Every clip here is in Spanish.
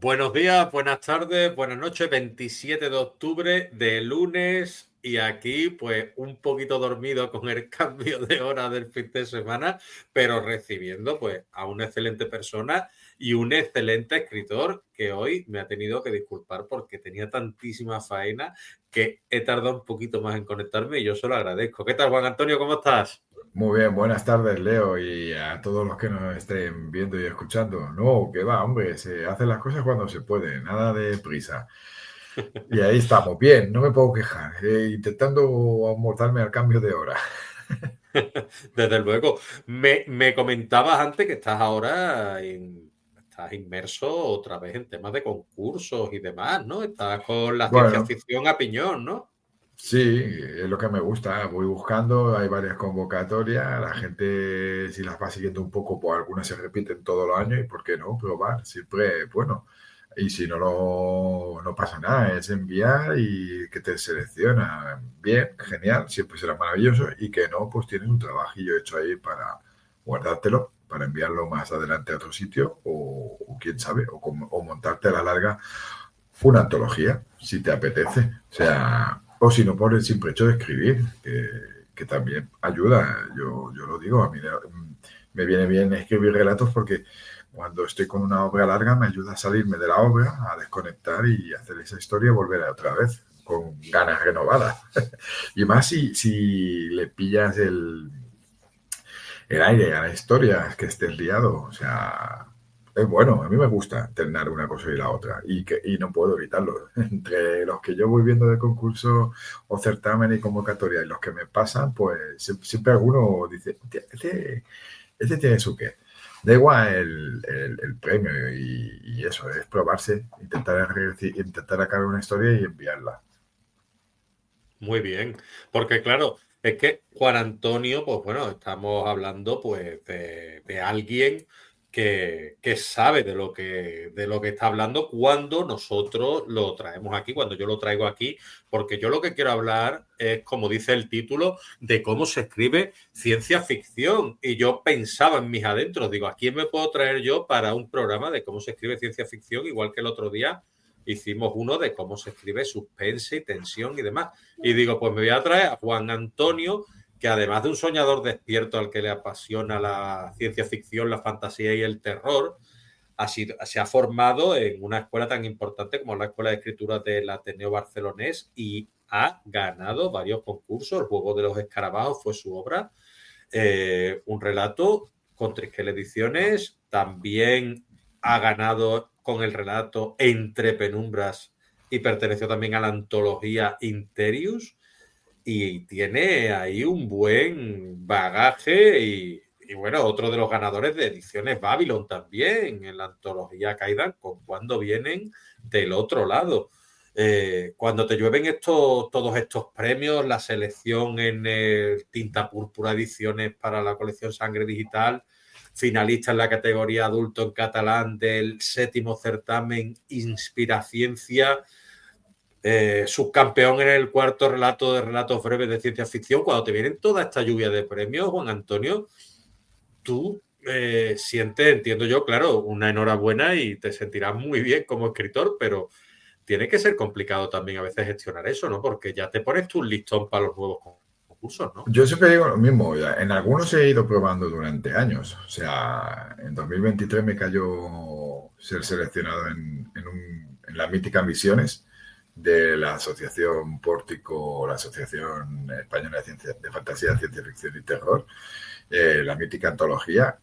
Buenos días, buenas tardes, buenas noches, 27 de octubre de lunes y aquí pues un poquito dormido con el cambio de hora del fin de semana, pero recibiendo pues a una excelente persona y un excelente escritor que hoy me ha tenido que disculpar porque tenía tantísima faena que he tardado un poquito más en conectarme y yo se lo agradezco. ¿Qué tal, Juan Antonio? ¿Cómo estás? Muy bien, buenas tardes, Leo, y a todos los que nos estén viendo y escuchando. No, que va, hombre, se hacen las cosas cuando se puede, nada de prisa. Y ahí estamos, bien, no me puedo quejar, intentando amortarme al cambio de hora. Desde luego. Me comentabas antes que estás inmerso otra vez en temas de concursos y demás, ¿no? Estás con la ciencia Bueno, ficción a piñón, ¿no? sí, es lo que me gusta. Voy buscando, hay varias convocatorias. La gente, si las va siguiendo un poco, pues algunas se repiten todos los años y ¿por qué no? Probar, siempre, bueno. Y si no, no pasa nada, es enviar y que te selecciona. Bien, genial, siempre será maravilloso. Y que no, pues tienes un trabajillo hecho ahí para guardártelo, para enviarlo más adelante a otro sitio o quién sabe, o montarte a la larga una antología, si te apetece. O sea, o si no, por el simple hecho de escribir, que también ayuda. Yo lo digo, a mí me viene bien escribir relatos porque cuando estoy con una obra larga me ayuda a salirme de la obra, a desconectar y hacer esa historia y volver a otra vez con ganas renovadas. Y más si le pillas el aire a la historia, que estés liado. O sea, es bueno, a mí me gusta alternar una cosa y la otra y no puedo evitarlo. Entre los que yo voy viendo de concurso o certamen y convocatoria y los que me pasan, pues siempre alguno dice, este tiene su qué. Da igual el premio y eso, es probarse, intentar acabar una historia y enviarla. Muy bien. Porque claro, es que Juan Antonio, pues bueno, estamos hablando pues de alguien que sabe de lo que está hablando cuando nosotros lo traemos aquí, cuando yo lo traigo aquí, porque yo lo que quiero hablar es, como dice el título, de cómo se escribe ciencia ficción. Y yo pensaba en mis adentros, digo, ¿a quién me puedo traer yo para un programa de cómo se escribe ciencia ficción? Igual que el otro día hicimos uno de cómo se escribe suspense y tensión y demás. Y digo, pues me voy a traer a Juan Antonio, que además de un soñador despierto al que le apasiona la ciencia ficción, la fantasía y el terror, se ha formado en una escuela tan importante como la Escuela de Escritura del Ateneo Barcelonés y ha ganado varios concursos. El Juego de los Escarabajos fue su obra. Un relato con Triskel Ediciones. También ha ganado con el relato Entre Penumbras y perteneció también a la antología Interius y tiene ahí un buen bagaje y bueno, otro de los ganadores de ediciones Babylon también en la antología Kaidan con cuando vienen del otro lado. Cuando te llueven todos estos premios, la selección en el Tinta Púrpura Ediciones para la colección Sangre Digital, finalista en la categoría adulto en catalán del séptimo certamen Inspiraciencia, subcampeón en el cuarto relato de relatos breves de ciencia ficción, cuando te vienen toda esta lluvia de premios, Juan Antonio, tú sientes, entiendo yo, claro, una enhorabuena y te sentirás muy bien como escritor, pero tiene que ser complicado también a veces gestionar eso, ¿no? Porque ya te pones tú un listón para los nuevos concursos, ¿no? Yo siempre digo lo mismo, ya, en algunos he ido probando durante años. O sea, en 2023 me cayó ser seleccionado en la mítica Misiones de la Asociación Pórtico, la Asociación Española de Fantasía, Ciencia Ficción y Terror, la mítica antología.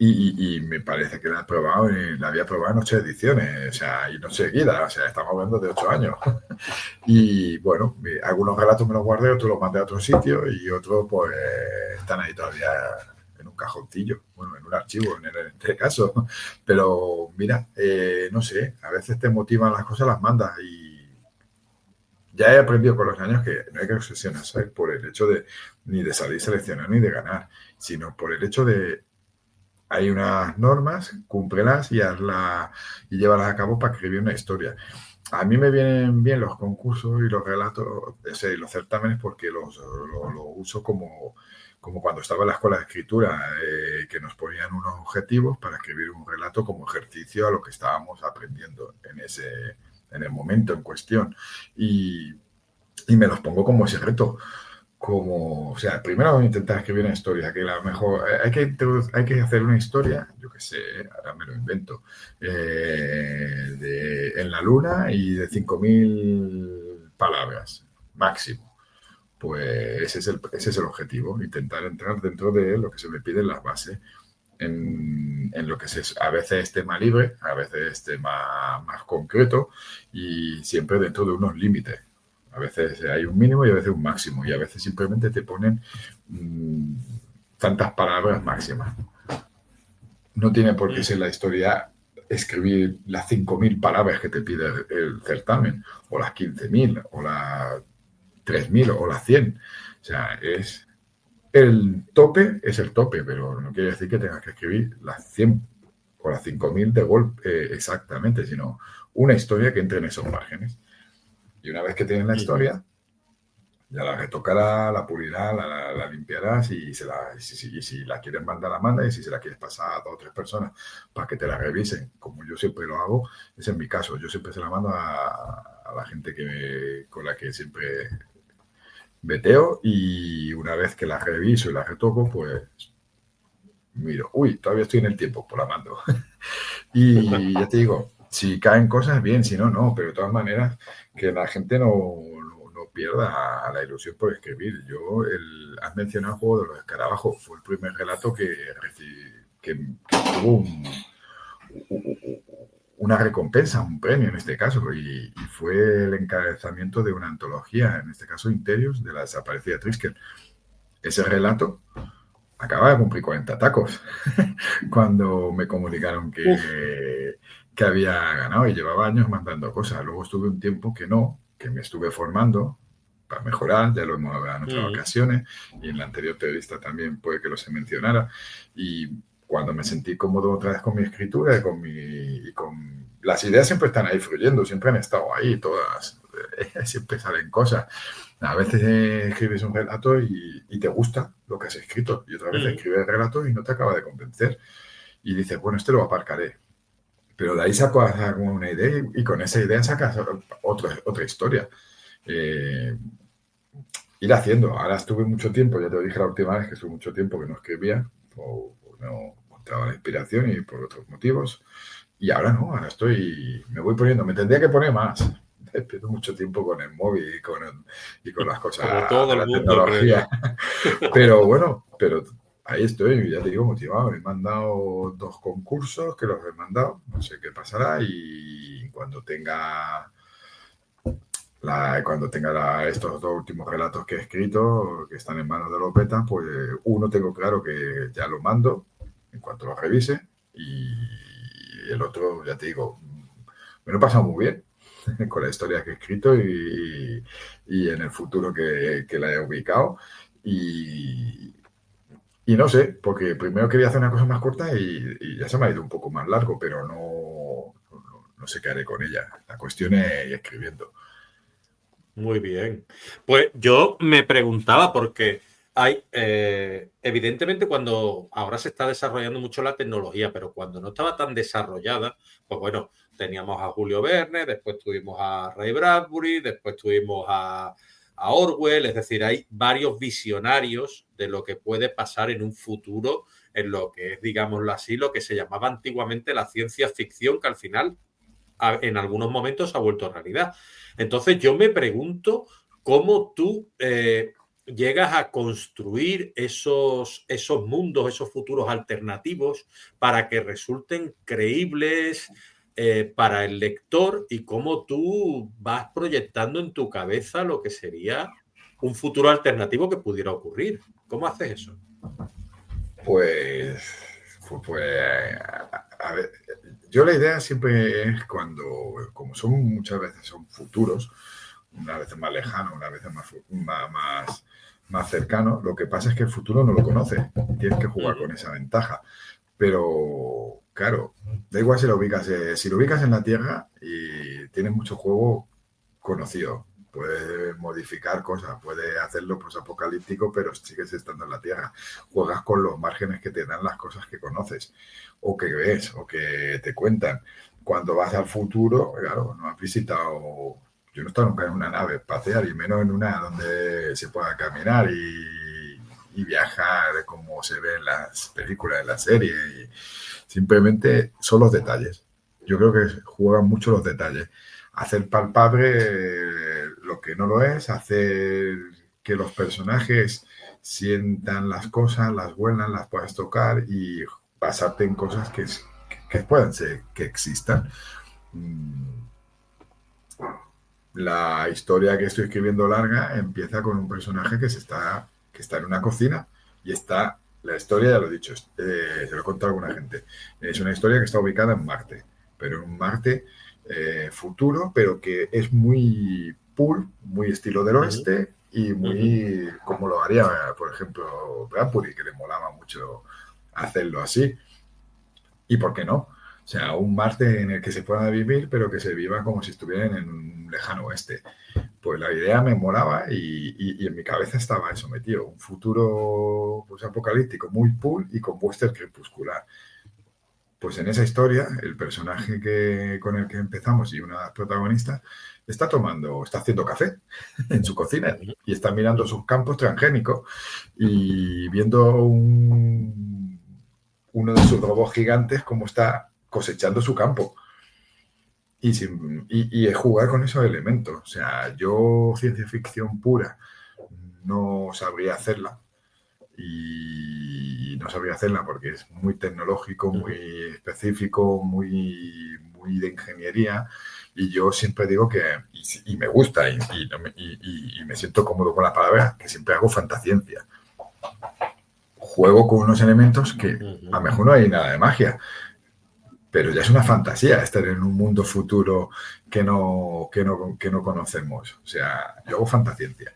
Y me parece que la, he probado, la había probado en 8 ediciones, o sea, y no seguida, o sea, estamos hablando de 8 años. Y bueno, algunos relatos me los guardé, otros los mandé a otro sitio y otros pues están ahí todavía en un cajoncillo, bueno, en un archivo en este caso. Pero mira, no sé, a veces te motivan las cosas, las mandas y ya he aprendido con los años que no hay que obsesionarse por el hecho de ni de salir seleccionado ni de ganar, sino por el hecho de hay unas normas, cúmplelas y hazla y llévalas a cabo para escribir una historia. A mí me vienen bien los concursos y los relatos, y los certámenes porque lo uso como cuando estaba en la escuela de escritura, que nos ponían unos objetivos para escribir un relato como ejercicio a lo que estábamos aprendiendo en el momento en cuestión. Y me los pongo como ese reto. O sea, primero voy a intentar escribir una historia, que la mejor, hay que hacer una historia, yo qué sé, ahora me lo invento, en la luna y de 5.000 palabras máximo. Pues ese es el objetivo, intentar entrar dentro de lo que se me pide en las bases, en lo que a veces es tema libre, a veces es tema más concreto y siempre dentro de unos límites. A veces hay un mínimo y a veces un máximo y a veces simplemente te ponen tantas palabras máximas. No tiene por qué ser la historia escribir las 5.000 palabras que te pide el certamen o las 15.000 o las 3.000 o las 100. O sea, el tope, pero no quiere decir que tengas que escribir las 100 o las 5.000 de golpe exactamente, sino una historia que entre en esos márgenes. Y una vez que tienes la historia, ya la retocarás, la pulirás, la limpiarás y si la quieres mandar, la manda, y si se la quieres pasar a 2 o 3 personas para que te la revisen, como yo siempre lo hago, ese es mi caso. Yo siempre se la mando a la gente con la que siempre veteo, y una vez que la reviso y la retoco, pues miro, todavía estoy en el tiempo, pues la mando. Y ya te digo, si caen cosas, bien, si no, no, pero de todas maneras, que la gente no pierda la ilusión por escribir. Has mencionado el juego de los escarabajos, fue el primer relato que tuvo una recompensa, un premio en este caso, y fue el encabezamiento de una antología, en este caso Interius, de la desaparecida Triskel. Ese relato acaba de cumplir 40 tacos cuando me comunicaron que había ganado, y llevaba años mandando cosas. Luego estuve un tiempo que me estuve formando para mejorar, ya lo hemos hablado en otras ocasiones, y en la anterior entrevista también puede que lo se mencionara, y cuando me sentí cómodo otra vez con mi escritura y con las ideas, siempre están ahí fluyendo, siempre han estado ahí todas, siempre salen cosas. A veces escribes un relato y te gusta lo que has escrito, y otra vez escribes el relato y no te acaba de convencer y dices, bueno, este lo aparcaré, pero de ahí sacas una idea y con esa idea sacas otra historia. Ir haciendo. Ahora estuve mucho tiempo, ya te lo dije la última vez, que estuve mucho tiempo que no escribía, o no encontraba la inspiración y por otros motivos, y ahora no, ahora me voy poniendo, me tendría que poner más. Pierdo mucho tiempo con el móvil y con las cosas como todo de la el mundo, tecnología. Pero bueno, ahí estoy, ya te digo, motivado. Me han dado 2 concursos que los he mandado, no sé qué pasará, y cuando tenga estos 2 últimos relatos que he escrito, que están en manos de Lopeta, pues uno tengo claro que ya lo mando en cuanto lo revise, y el otro, ya te digo, me lo he pasado muy bien con la historia que he escrito y en el futuro que la he ubicado, y no sé, porque primero quería hacer una cosa más corta y ya se me ha ido un poco más largo, pero no sé qué haré con ella. La cuestión es ir escribiendo. Muy bien. Pues yo me preguntaba porque evidentemente cuando ahora se está desarrollando mucho la tecnología, pero cuando no estaba tan desarrollada, pues bueno, teníamos a Julio Verne, después tuvimos a Ray Bradbury, después tuvimos a Orwell, es decir, hay varios visionarios de lo que puede pasar en un futuro, en lo que es, digámoslo así, lo que se llamaba antiguamente la ciencia ficción, que al final en algunos momentos ha vuelto realidad. Entonces yo me pregunto cómo tú llegas a construir esos mundos, esos futuros alternativos para que resulten creíbles para el lector, y cómo tú vas proyectando en tu cabeza lo que sería un futuro alternativo que pudiera ocurrir. ¿Cómo haces eso? Pues a ver, yo la idea siempre es como muchas veces son futuros, una vez más lejano, una vez más cercano, lo que pasa es que el futuro no lo conoce, tienes que jugar con esa ventaja. Pero, claro, da igual si lo ubicas en la Tierra y tienes mucho juego conocido. puede modificar cosas, puede hacerlo posapocalíptico, pero sigues estando en la Tierra. Juegas con los márgenes que te dan las cosas que conoces, o que ves, o que te cuentan. Cuando vas al futuro, claro, no has visitado. Yo no he estado nunca en una nave espacial, y menos en una donde se pueda caminar y viajar como se ve en las películas, en la serie. Y simplemente son los detalles. Yo creo que juegan mucho los detalles. Hacer palpable lo que no lo es, hacer que los personajes sientan las cosas, las huelan, las puedas tocar y basarte en cosas que puedan ser, que existan. La historia que estoy escribiendo larga empieza con un personaje que está en una cocina y está, la historia ya lo he dicho, se lo he contado a alguna gente, es una historia que está ubicada en Marte, pero en un Marte futuro, pero que es muy pulp, muy estilo del oeste y muy como lo haría, por ejemplo, Bradbury, que le molaba mucho hacerlo así. ¿Y por qué no? O sea, un Marte en el que se pueda vivir, pero que se viva como si estuvieran en un lejano oeste. Pues la idea me molaba y en mi cabeza estaba eso metido. Un futuro pues, apocalíptico muy cool y con western crepuscular. Pues en esa historia, el personaje con el que empezamos y una de las protagonistas está haciendo café en su cocina y está mirando sus campos transgénicos y viendo uno de sus robots gigantes como está cosechando su campo. Y es jugar con esos elementos. O sea, yo ciencia ficción pura no sabría hacerla. Y no sabría hacerla porque es muy tecnológico, muy específico, muy de ingeniería. Y yo siempre digo que, y me gusta, y me siento cómodo con la palabra, que siempre hago fantasciencia. Juego con unos elementos que a lo mejor no hay nada de magia, pero ya es una fantasía estar en un mundo futuro que no conocemos. O sea, yo hago fantasciencia.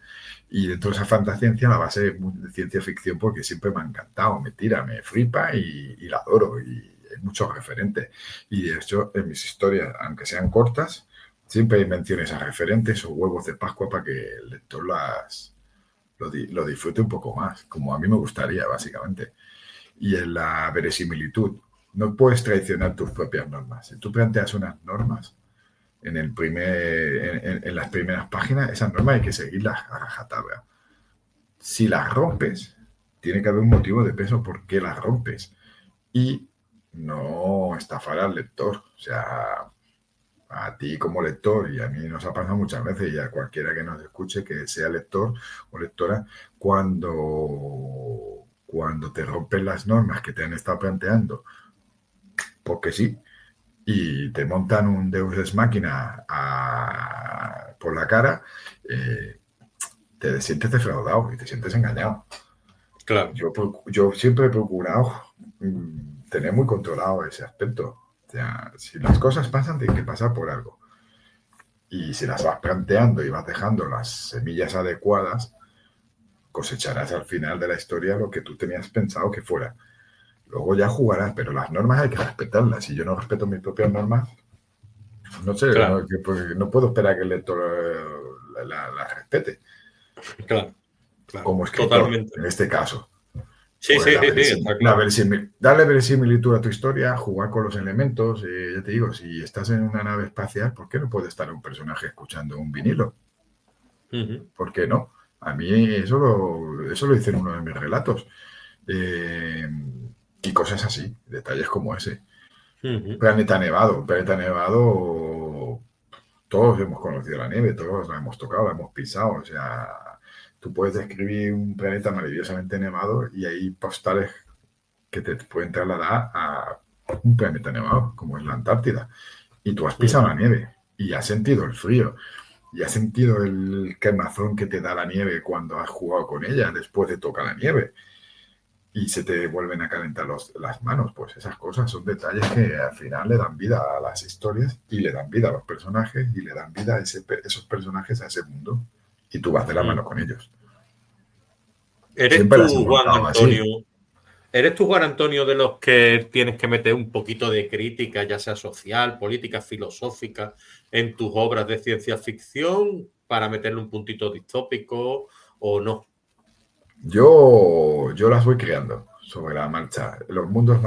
Y dentro de esa fantasciencia la base de ciencia ficción porque siempre me ha encantado, me tira, me flipa y la adoro. Y hay muchos referentes. Y de hecho, en mis historias, aunque sean cortas, siempre hay menciones a referentes o huevos de Pascua para que el lector lo disfrute un poco más, como a mí me gustaría, básicamente. Y en la verosimilitud, no puedes traicionar tus propias normas. Si tú planteas unas normas en las primeras páginas, esas normas hay que seguirlas a rajatabla. Si las rompes, tiene que haber un motivo de peso por qué las rompes. Y no estafar al lector. O sea, a ti como lector, y a mí nos ha pasado muchas veces, y a cualquiera que nos escuche, que sea lector o lectora, cuando te rompen las normas que te han estado planteando, porque sí, y te montan un Deus Ex Machina por la cara, te sientes defraudado y te sientes engañado. Claro. Yo siempre he procurado tener muy controlado ese aspecto. O sea, si las cosas pasan, tienen que pasar por algo. Y si las vas planteando y vas dejando las semillas adecuadas, cosecharás al final de la historia lo que tú tenías pensado que fuera. Luego ya jugarás, pero las normas hay que respetarlas. Si yo no respeto mis propias normas, no sé, Claro. no puedo esperar que el lector la respete. Claro, claro. Como escritor, Totalmente. en este caso. Sí, Pues sí, sí, sí, está claro. darle verisimilitud a tu historia, jugar con los elementos. Ya te digo, si estás en una nave espacial, ¿por qué no puede estar un personaje escuchando un vinilo? ¿Por qué no? A mí eso lo hice en uno de mis relatos. Y cosas así, detalles como ese. Planeta Nevado, todos hemos conocido la nieve, todos la hemos tocado, la hemos pisado. O sea, tú puedes describir un planeta maravillosamente nevado y hay postales que te pueden trasladar a un planeta nevado, como es la Antártida. Y tú has pisado la nieve y has sentido el frío y has sentido el quemazón que te da la nieve cuando has jugado con ella después de tocar la nieve y se te vuelven a calentar las manos. Pues esas cosas son detalles que al final le dan vida a las historias y le dan vida a los personajes y le dan vida a esos personajes a ese mundo. Y tú vas de la mano con ellos. ¿Eres Siempre las he tú, Juan montado así. Antonio? ¿Eres tú, Juan Antonio, de los que tienes que meter un poquito de crítica, ya sea social, política, filosófica, en tus obras de ciencia ficción para meterle un puntito distópico o no? Yo las voy creando sobre la marcha. Los mundos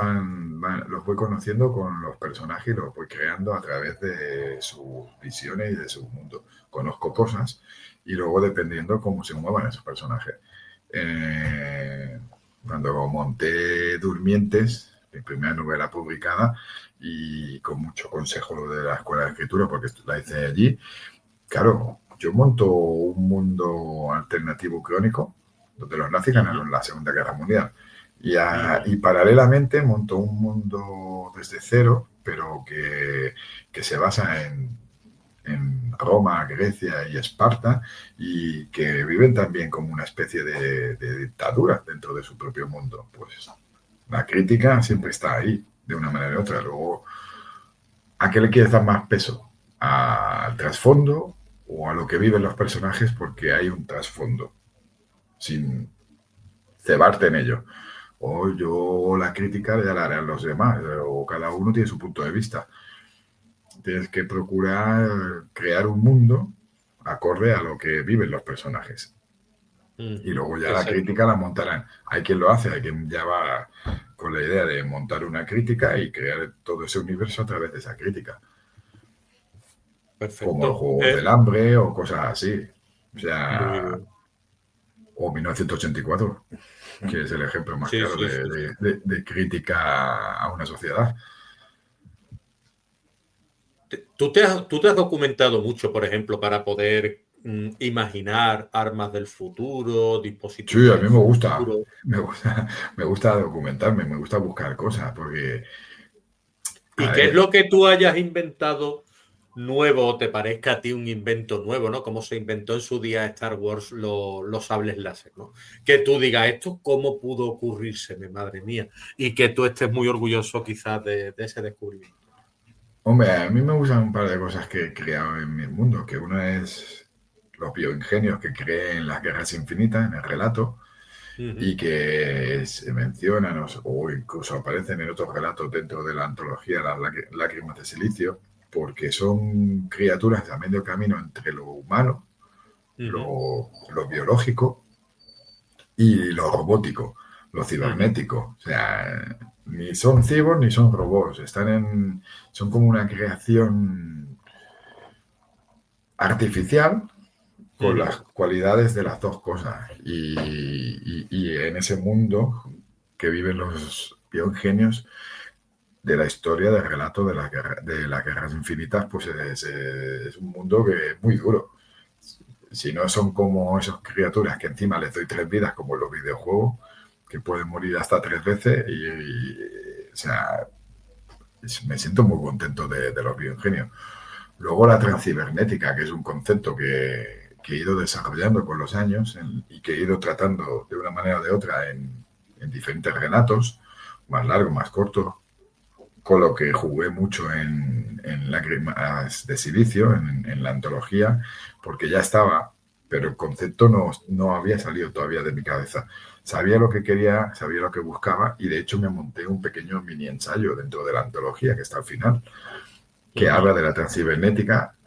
los voy conociendo con los personajes y los voy creando a través de sus visiones y de su mundo. Conozco cosas y luego dependiendo cómo se muevan esos personajes. Cuando monté Durmientes, mi primera novela publicada, y con mucho consejo de la Escuela de Escritura, porque la hice allí, claro, yo monto un mundo alternativo crónico donde los nazis ganaron la Segunda Guerra Mundial. Y paralelamente monto un mundo desde cero, pero que se basa en Roma, Grecia y Esparta, y que viven también como una especie de dictadura dentro de su propio mundo. Pues la crítica siempre está ahí, de una manera u otra. Luego, ¿a qué le quieres dar más peso? ¿Al trasfondo o a lo que viven los personajes? Porque hay un trasfondo, sin cebarte en ello. O yo la crítica ya la harán los demás, o cada uno tiene su punto de vista. Tienes que procurar crear un mundo acorde a lo que viven los personajes. Y luego ya la crítica la montarán. Hay quien lo hace, hay quien ya va con la idea de montar una crítica y crear todo ese universo a través de esa crítica. Perfecto. Como los Juegos del Hambre o cosas así. O sea, o 1984, que es el ejemplo más claro de crítica a una sociedad. ¿Tú te has documentado mucho, por ejemplo, para poder imaginar armas del futuro, dispositivos Sí, a mí del futuro? me gusta documentarme, me gusta buscar cosas, porque... ¿Y qué es lo que tú hayas inventado nuevo o te parezca a ti un invento nuevo, ¿no? Como se inventó en su día Star Wars los sables láser, ¿no? Que tú digas, ¿esto cómo pudo ocurrírseme, madre mía? Y que tú estés muy orgulloso quizás de ese descubrimiento. Hombre, a mí me gustan un par de cosas que he creado en mi mundo, que una es los bioingenios que creé en las guerras infinitas, en el relato, y que se mencionan o incluso aparecen en otros relatos dentro de la antología Las lágrimas de silicio, porque son criaturas a medio camino entre lo humano, lo biológico y lo robótico, lo cibernético. O sea, ni son cyborgs ni son robots, son como una creación artificial con las cualidades de las dos cosas. Y en ese mundo que viven los bioingenios de la historia del relato de las guerras infinitas, pues es un mundo que es muy duro. Si no son como esas criaturas que encima les doy 3 vidas, como en los videojuegos, que pueden morir hasta 3 veces, o sea, me siento muy contento de los bioingenios. Luego la transcibernética, que es un concepto que he ido desarrollando con los años y que he ido tratando de una manera o de otra en diferentes relatos, más largos, más cortos, con lo que jugué mucho en Lágrimas de Silicio, en la antología, porque ya estaba, pero el concepto no había salido todavía de mi cabeza. Sabía lo que quería, sabía lo que buscaba, y de hecho me monté un pequeño mini ensayo dentro de la antología, que está al final, que habla de la transcibernética,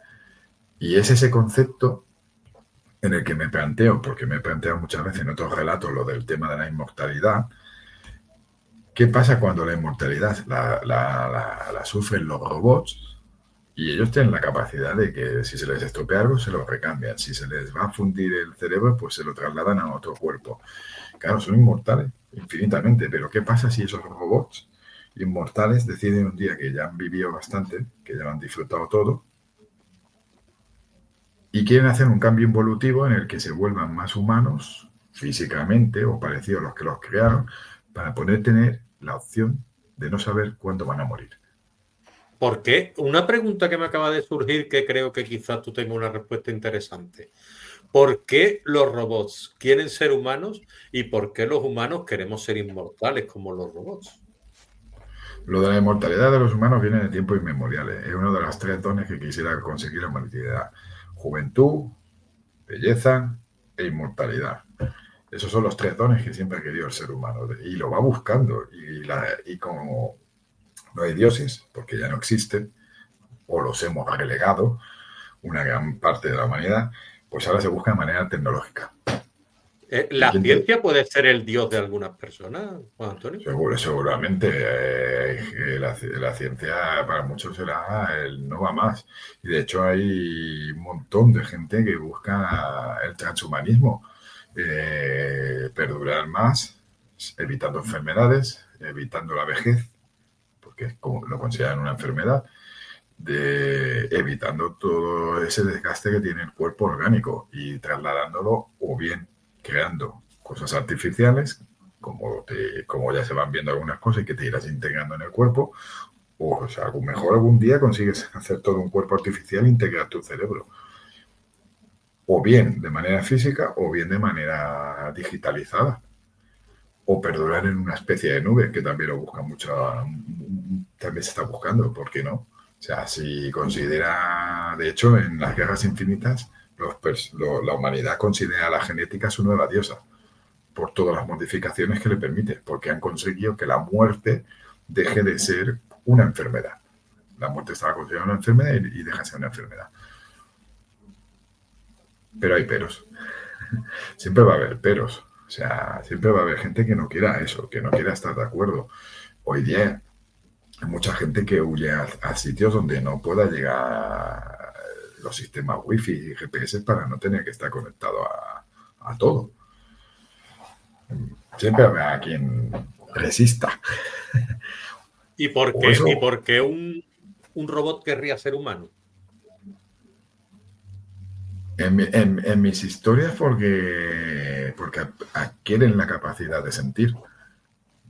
y es ese concepto en el que me planteo, porque me he planteado muchas veces en otros relatos lo del tema de la inmortalidad. ¿Qué pasa cuando la inmortalidad la sufren los robots y ellos tienen la capacidad de que si se les estropea algo se lo recambian? Si se les va a fundir el cerebro, pues se lo trasladan a otro cuerpo. Claro, son inmortales infinitamente, pero ¿qué pasa si esos robots inmortales deciden un día que ya han vivido bastante, que ya lo han disfrutado todo, y quieren hacer un cambio involutivo en el que se vuelvan más humanos físicamente o parecidos a los que los crearon, para poder tener la opción de no saber cuándo van a morir? ¿Por qué? Una pregunta que me acaba de surgir, que creo que quizás tú tengas una respuesta interesante. ¿Por qué los robots quieren ser humanos y por qué los humanos queremos ser inmortales como los robots? Lo de la inmortalidad de los humanos viene de tiempos inmemoriales. Es uno de los 3 dones que quisiera conseguir la humanidad: juventud, belleza e inmortalidad. Esos son los 3 dones que siempre ha querido el ser humano, y lo va buscando. Y como no hay dioses, porque ya no existen, o los hemos relegado, una gran parte de la humanidad, Pues ahora se busca de manera tecnológica. ¿La ciencia puede ser el dios de algunas personas, Juan Antonio? Seguramente. La ciencia para muchos será el no va más. Y de hecho hay un montón de gente que busca el transhumanismo. Perdurar más, evitando enfermedades, evitando la vejez, porque es como lo consideran una enfermedad, evitando todo ese desgaste que tiene el cuerpo orgánico y trasladándolo o bien creando cosas artificiales, como ya se van viendo algunas cosas y que te irás integrando en el cuerpo, o sea, a lo mejor algún día consigues hacer todo un cuerpo artificial e integrar tu cerebro. O bien de manera física o bien de manera digitalizada. O perdurar en una especie de nube, que también lo busca mucho, también se está buscando, ¿por qué no? O sea, si considera, de hecho, en las guerras infinitas, la humanidad considera a la genética su nueva diosa, por todas las modificaciones que le permite, porque han conseguido que la muerte deje de ser una enfermedad. La muerte estaba considerada una enfermedad y deja de ser una enfermedad. Pero hay peros. Siempre va a haber peros. O sea, siempre va a haber gente que no quiera eso, que no quiera estar de acuerdo. Hoy día hay mucha gente que huye a sitios donde no pueda llegar los sistemas wifi y GPS para no tener que estar conectado a todo. Siempre habrá quien resista. ¿Y por qué un robot querría ser humano? En mis historias porque adquieren la capacidad de sentir,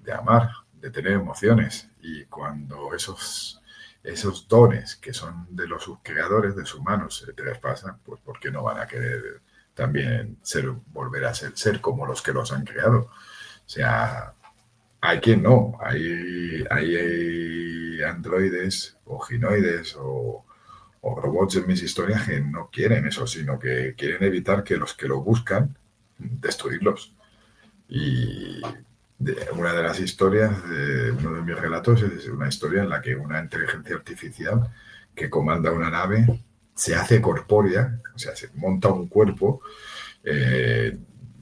de amar, de tener emociones. Y cuando esos dones que son de los creadores, de sus humanos, se traspasan, pues ¿por qué no van a querer también volver a ser como los que los han creado? O sea, hay quien no. Hay androides o ginoides o robots en mis historias que no quieren eso, sino que quieren evitar que los que lo buscan, destruirlos. Y una de las historias, uno de mis relatos, es una historia en la que una inteligencia artificial que comanda una nave se hace corpórea, o sea, se monta un cuerpo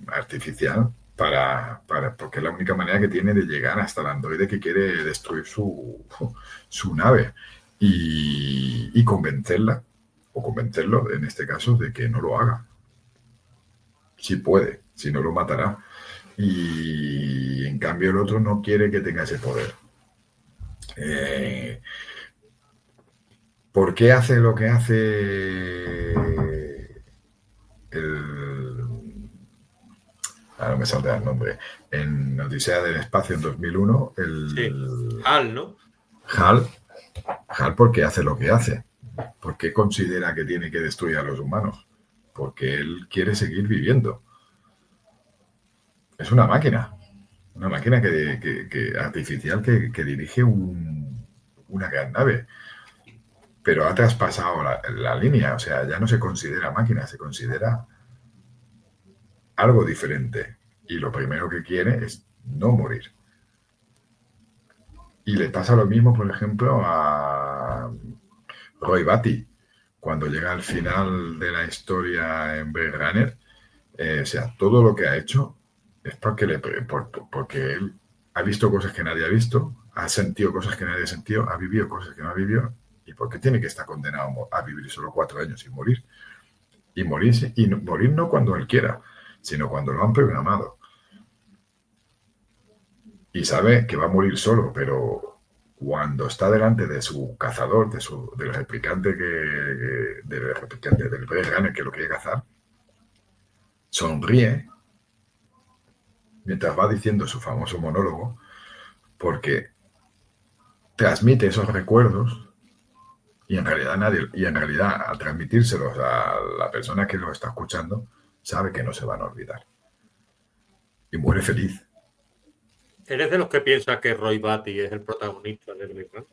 artificial porque es la única manera que tiene de llegar hasta el androide que quiere destruir su nave y convencerla, o convencerlo en este caso, de que no lo haga. Si puede, si no lo matará. Y en cambio el otro no quiere que tenga ese poder. ¿Por qué hace lo que hace ahora me saldrá el nombre, en Odisea del Espacio en 2001, HAL, ¿no? HAL porque hace lo que hace. ¿Por qué considera que tiene que destruir a los humanos? Porque él quiere seguir viviendo. Es una máquina artificial que dirige una gran nave, pero ha traspasado la línea, o sea, ya no se considera máquina, se considera algo diferente, y lo primero que quiere es no morir. Y le pasa lo mismo, por ejemplo, a Roy Batty, cuando llega al final de la historia en Blade Runner. O sea, todo lo que ha hecho es porque él ha visto cosas que nadie ha visto, ha sentido cosas que nadie ha sentido, ha vivido cosas que no ha vivido, y porque tiene que estar condenado a vivir solo 4 años y morir. Y morir no cuando él quiera, sino cuando lo han programado. Y sabe que va a morir solo, pero cuando está delante de su cazador, del replicante del Blade Runner que lo quiere cazar, sonríe mientras va diciendo su famoso monólogo, porque transmite esos recuerdos y en realidad al transmitírselos a la persona que lo está escuchando, sabe que no se van a olvidar. Y muere feliz. ¿Eres de los que piensa que Roy Batty es el protagonista de Blade Runner?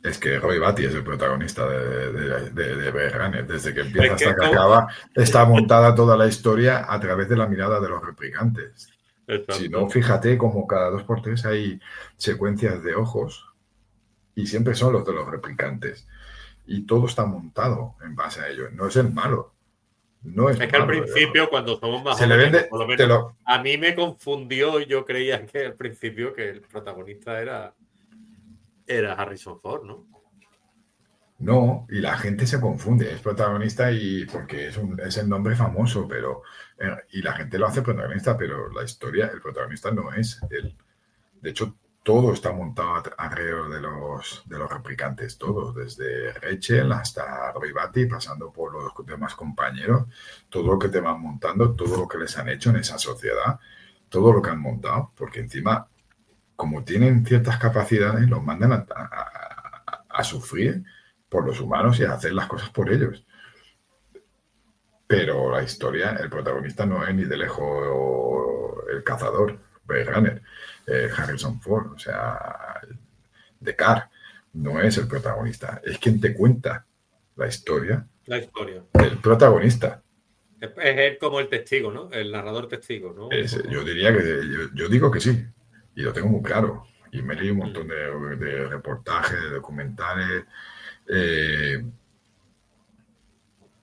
Es que Roy Batty es el protagonista de Blade Runner. Desde que empieza hasta que acaba, está montada toda la historia a través de la mirada de los replicantes. Exacto. Si no, fíjate como cada 2x3 hay secuencias de ojos y siempre son los de los replicantes. Y todo está montado en base a ello. No es el malo. No es Es que al malo. principio, cuando somos más Se le jóvenes, vende, por lo te menos lo, a mí me confundió y yo creía que al principio que el protagonista era Harrison Ford, ¿no? no, y la gente se confunde, es protagonista y porque es el nombre famoso, pero y la gente lo hace protagonista, pero la historia, el protagonista no es él. De hecho, todo está montado alrededor de los replicantes, todo, desde Rachel hasta Roy Batty, pasando por los demás compañeros, todo lo que te van montando, todo lo que les han hecho en esa sociedad, todo lo que han montado, porque encima, como tienen ciertas capacidades, los mandan a sufrir por los humanos y a hacer las cosas por ellos. Pero la historia, el protagonista no es ni de lejos el cazador, Blade Runner, Harrison Ford, o sea, Descartes, no es el protagonista, es quien te cuenta la historia La historia. del protagonista. Es él como el testigo, ¿no? El narrador testigo, ¿no? Yo diría que, yo digo que sí, y lo tengo muy claro. Y me leí un montón de reportajes, de documentales.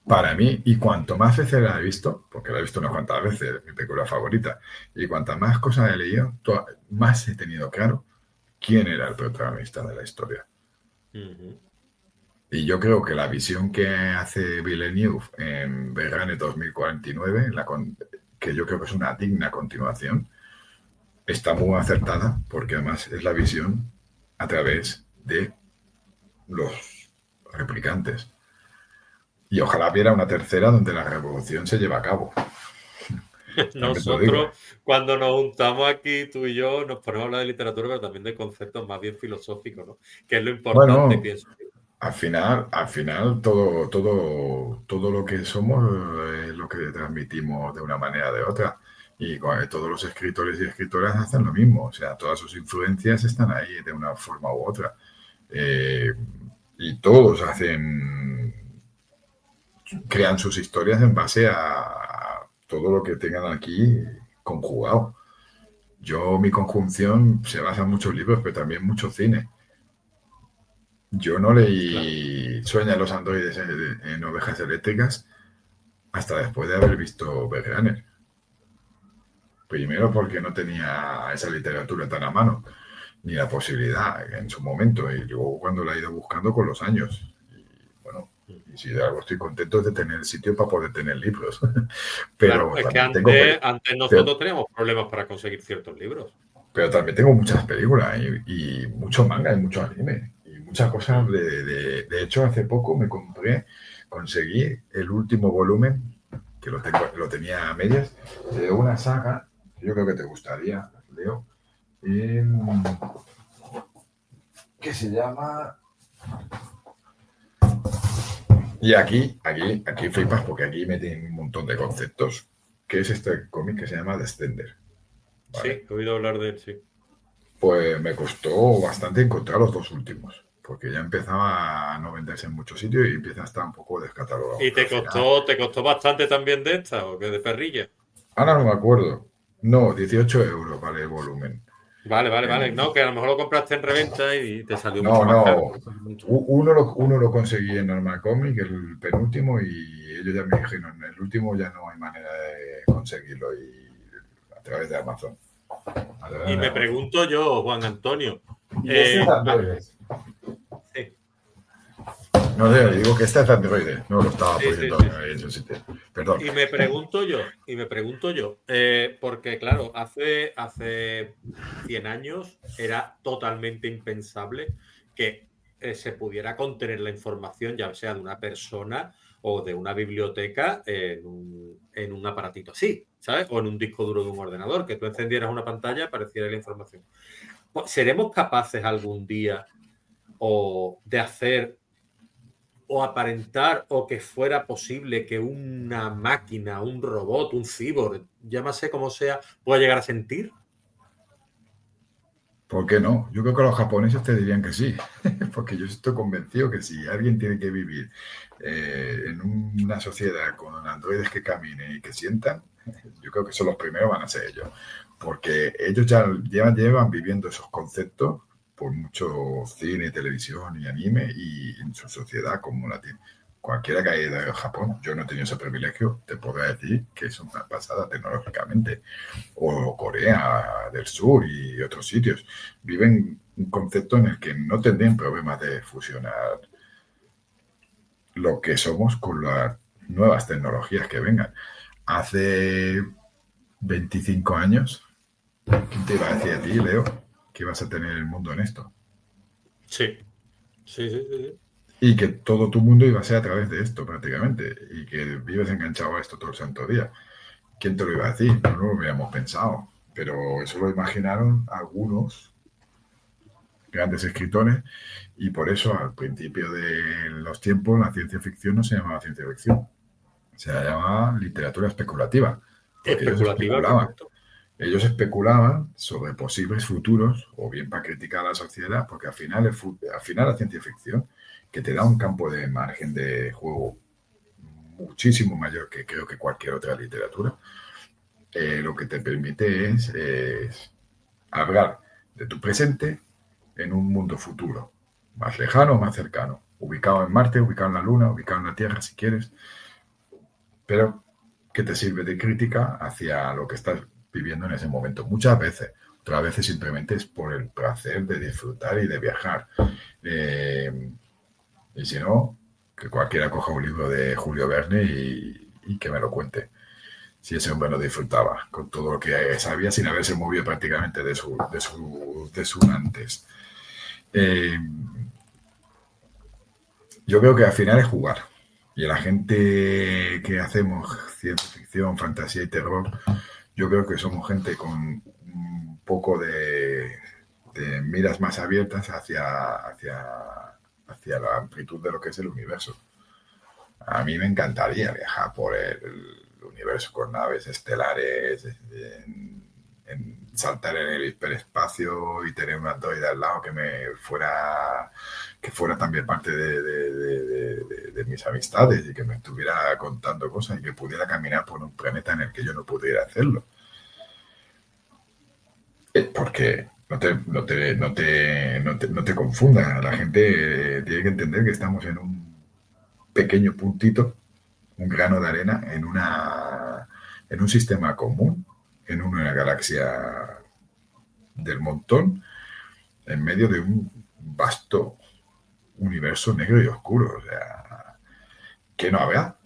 Para mí, y cuanto más veces la he visto, porque la he visto unas cuantas veces, es mi película favorita, y cuantas más cosas he leído, más he tenido claro quién era el protagonista de la historia. Y yo creo que la visión que hace Villeneuve en Blade Runner 2049, que yo creo que es una digna continuación, está muy acertada, porque además es la visión a través de los replicantes. Y ojalá viera una tercera donde la revolución se lleva a cabo. Nosotros, cuando nos juntamos aquí, tú y yo, nos ponemos a hablar de literatura, pero también de conceptos más bien filosóficos, ¿no? Que es lo importante, Bueno, pienso. al final todo lo que somos es lo que transmitimos de una manera o de otra. Y todos los escritores y escritoras hacen lo mismo. O sea, todas sus influencias están ahí de una forma u otra. Y todos crean sus historias en base a todo lo que tengan aquí conjugado. Mi conjunción se basa en muchos libros, pero también mucho cine. Yo no leí Sueñan los androides en Ovejas Eléctricas hasta después de haber visto Blade Runner. Primero porque no tenía esa literatura tan a mano, ni la posibilidad en su momento, y luego cuando la he ido buscando con los años. Y bueno, y si de algo estoy contento de tener sitio para poder tener libros. Pero claro, es que también antes nosotros teníamos problemas para conseguir ciertos libros. Pero también tengo muchas películas y mucho manga y mucho anime y muchas cosas. De hecho, hace poco conseguí el último volumen, que lo tenía a medias, de una saga que yo creo que te gustaría, Leo, que se llama... Y aquí flipas porque aquí meten un montón de conceptos, que es este cómic que se llama Descender. ¿Vale? Sí, he oído hablar de él, sí. Pues me costó bastante encontrar los dos últimos, porque ya empezaba a no venderse en muchos sitios y empieza a estar un poco descatalogado. ¿Y te costó bastante también de esta o que de perrilla? Ahora no me acuerdo. No, 18 euros vale el volumen. Vale. No, que a lo mejor lo compraste en reventa y te salió mucho No, más caro. uno lo conseguí en Normal Comic, el penúltimo, y ellos ya me dijeron, el último ya no hay manera de conseguirlo y a través de Amazon. Y me pregunto yo, Juan Antonio. Sí. No sé, digo que este es Android, no lo estaba poniendo en ese sitio. Perdón. Y me pregunto yo, porque claro, hace 100 años era totalmente impensable que se pudiera contener la información, ya sea de una persona o de una biblioteca en un aparatito así, ¿sabes? O en un disco duro de un ordenador, que tú encendieras una pantalla y apareciera la información. ¿Seremos capaces algún día de hacer o aparentar o que fuera posible que una máquina, un robot, un cyborg, llámase como sea, pueda llegar a sentir? ¿Por qué no? Yo creo que los japoneses te dirían que sí, porque yo estoy convencido que si alguien tiene que vivir en una sociedad con androides que caminen y que sientan, yo creo que son los primeros van a ser ellos, porque ellos ya llevan viviendo esos conceptos por mucho cine, televisión y anime y en su sociedad como la tienen. cualquiera que haya ido a Japón, yo no he tenido ese privilegio, te podrá decir que es una pasada tecnológicamente. O Corea del Sur y otros sitios. Viven un concepto en el que no tendrían problemas de fusionar lo que somos con las nuevas tecnologías que vengan. Hace 25 años, ¿quién te iba a decir a ti, Leo, que ibas a tener el mundo en esto? Sí, sí, sí, sí, sí. Y que todo tu mundo iba a ser a través de esto prácticamente, y que vives enganchado a esto todo el santo día. ¿Quién te lo iba a decir? No lo hubiéramos pensado, pero eso lo imaginaron algunos grandes escritores y por eso al principio de los tiempos la ciencia ficción no se llamaba ciencia ficción, se llamaba literatura especulativa, porque Especulativa, correcto. ellos especulaban sobre posibles futuros o bien para criticar a la sociedad, porque al final la ciencia ficción, que te da un campo de margen de juego muchísimo mayor que creo que cualquier otra literatura, lo que te permite es hablar de tu presente en un mundo futuro, más lejano o más cercano, ubicado en Marte, ubicado en la Luna, ubicado en la Tierra si quieres, pero que te sirve de crítica hacia lo que estás viviendo en ese momento. Muchas veces, otras veces simplemente es por el placer de disfrutar y de viajar. Y si no, que cualquiera coja un libro de Julio Verne y que me lo cuente. Si ese hombre lo disfrutaba con todo lo que sabía sin haberse movido prácticamente de su antes. Eh, yo creo que al final es jugar. Y la gente que hacemos ciencia ficción, fantasía y terror, yo creo que somos gente con un poco de miras más abiertas hacia la amplitud de lo que es el universo. A mí me encantaría viajar por el universo con naves estelares, en saltar en el hiperespacio y tener un androide al lado que fuera también parte de mis amistades y que me estuviera contando cosas y que pudiera caminar por un planeta en el que yo no pudiera hacerlo. Porque no te confundas, la gente tiene que entender que estamos en un pequeño puntito, un grano de arena en un sistema común, en una galaxia del montón, en medio de un vasto universo negro y oscuro. O sea, que no habrá.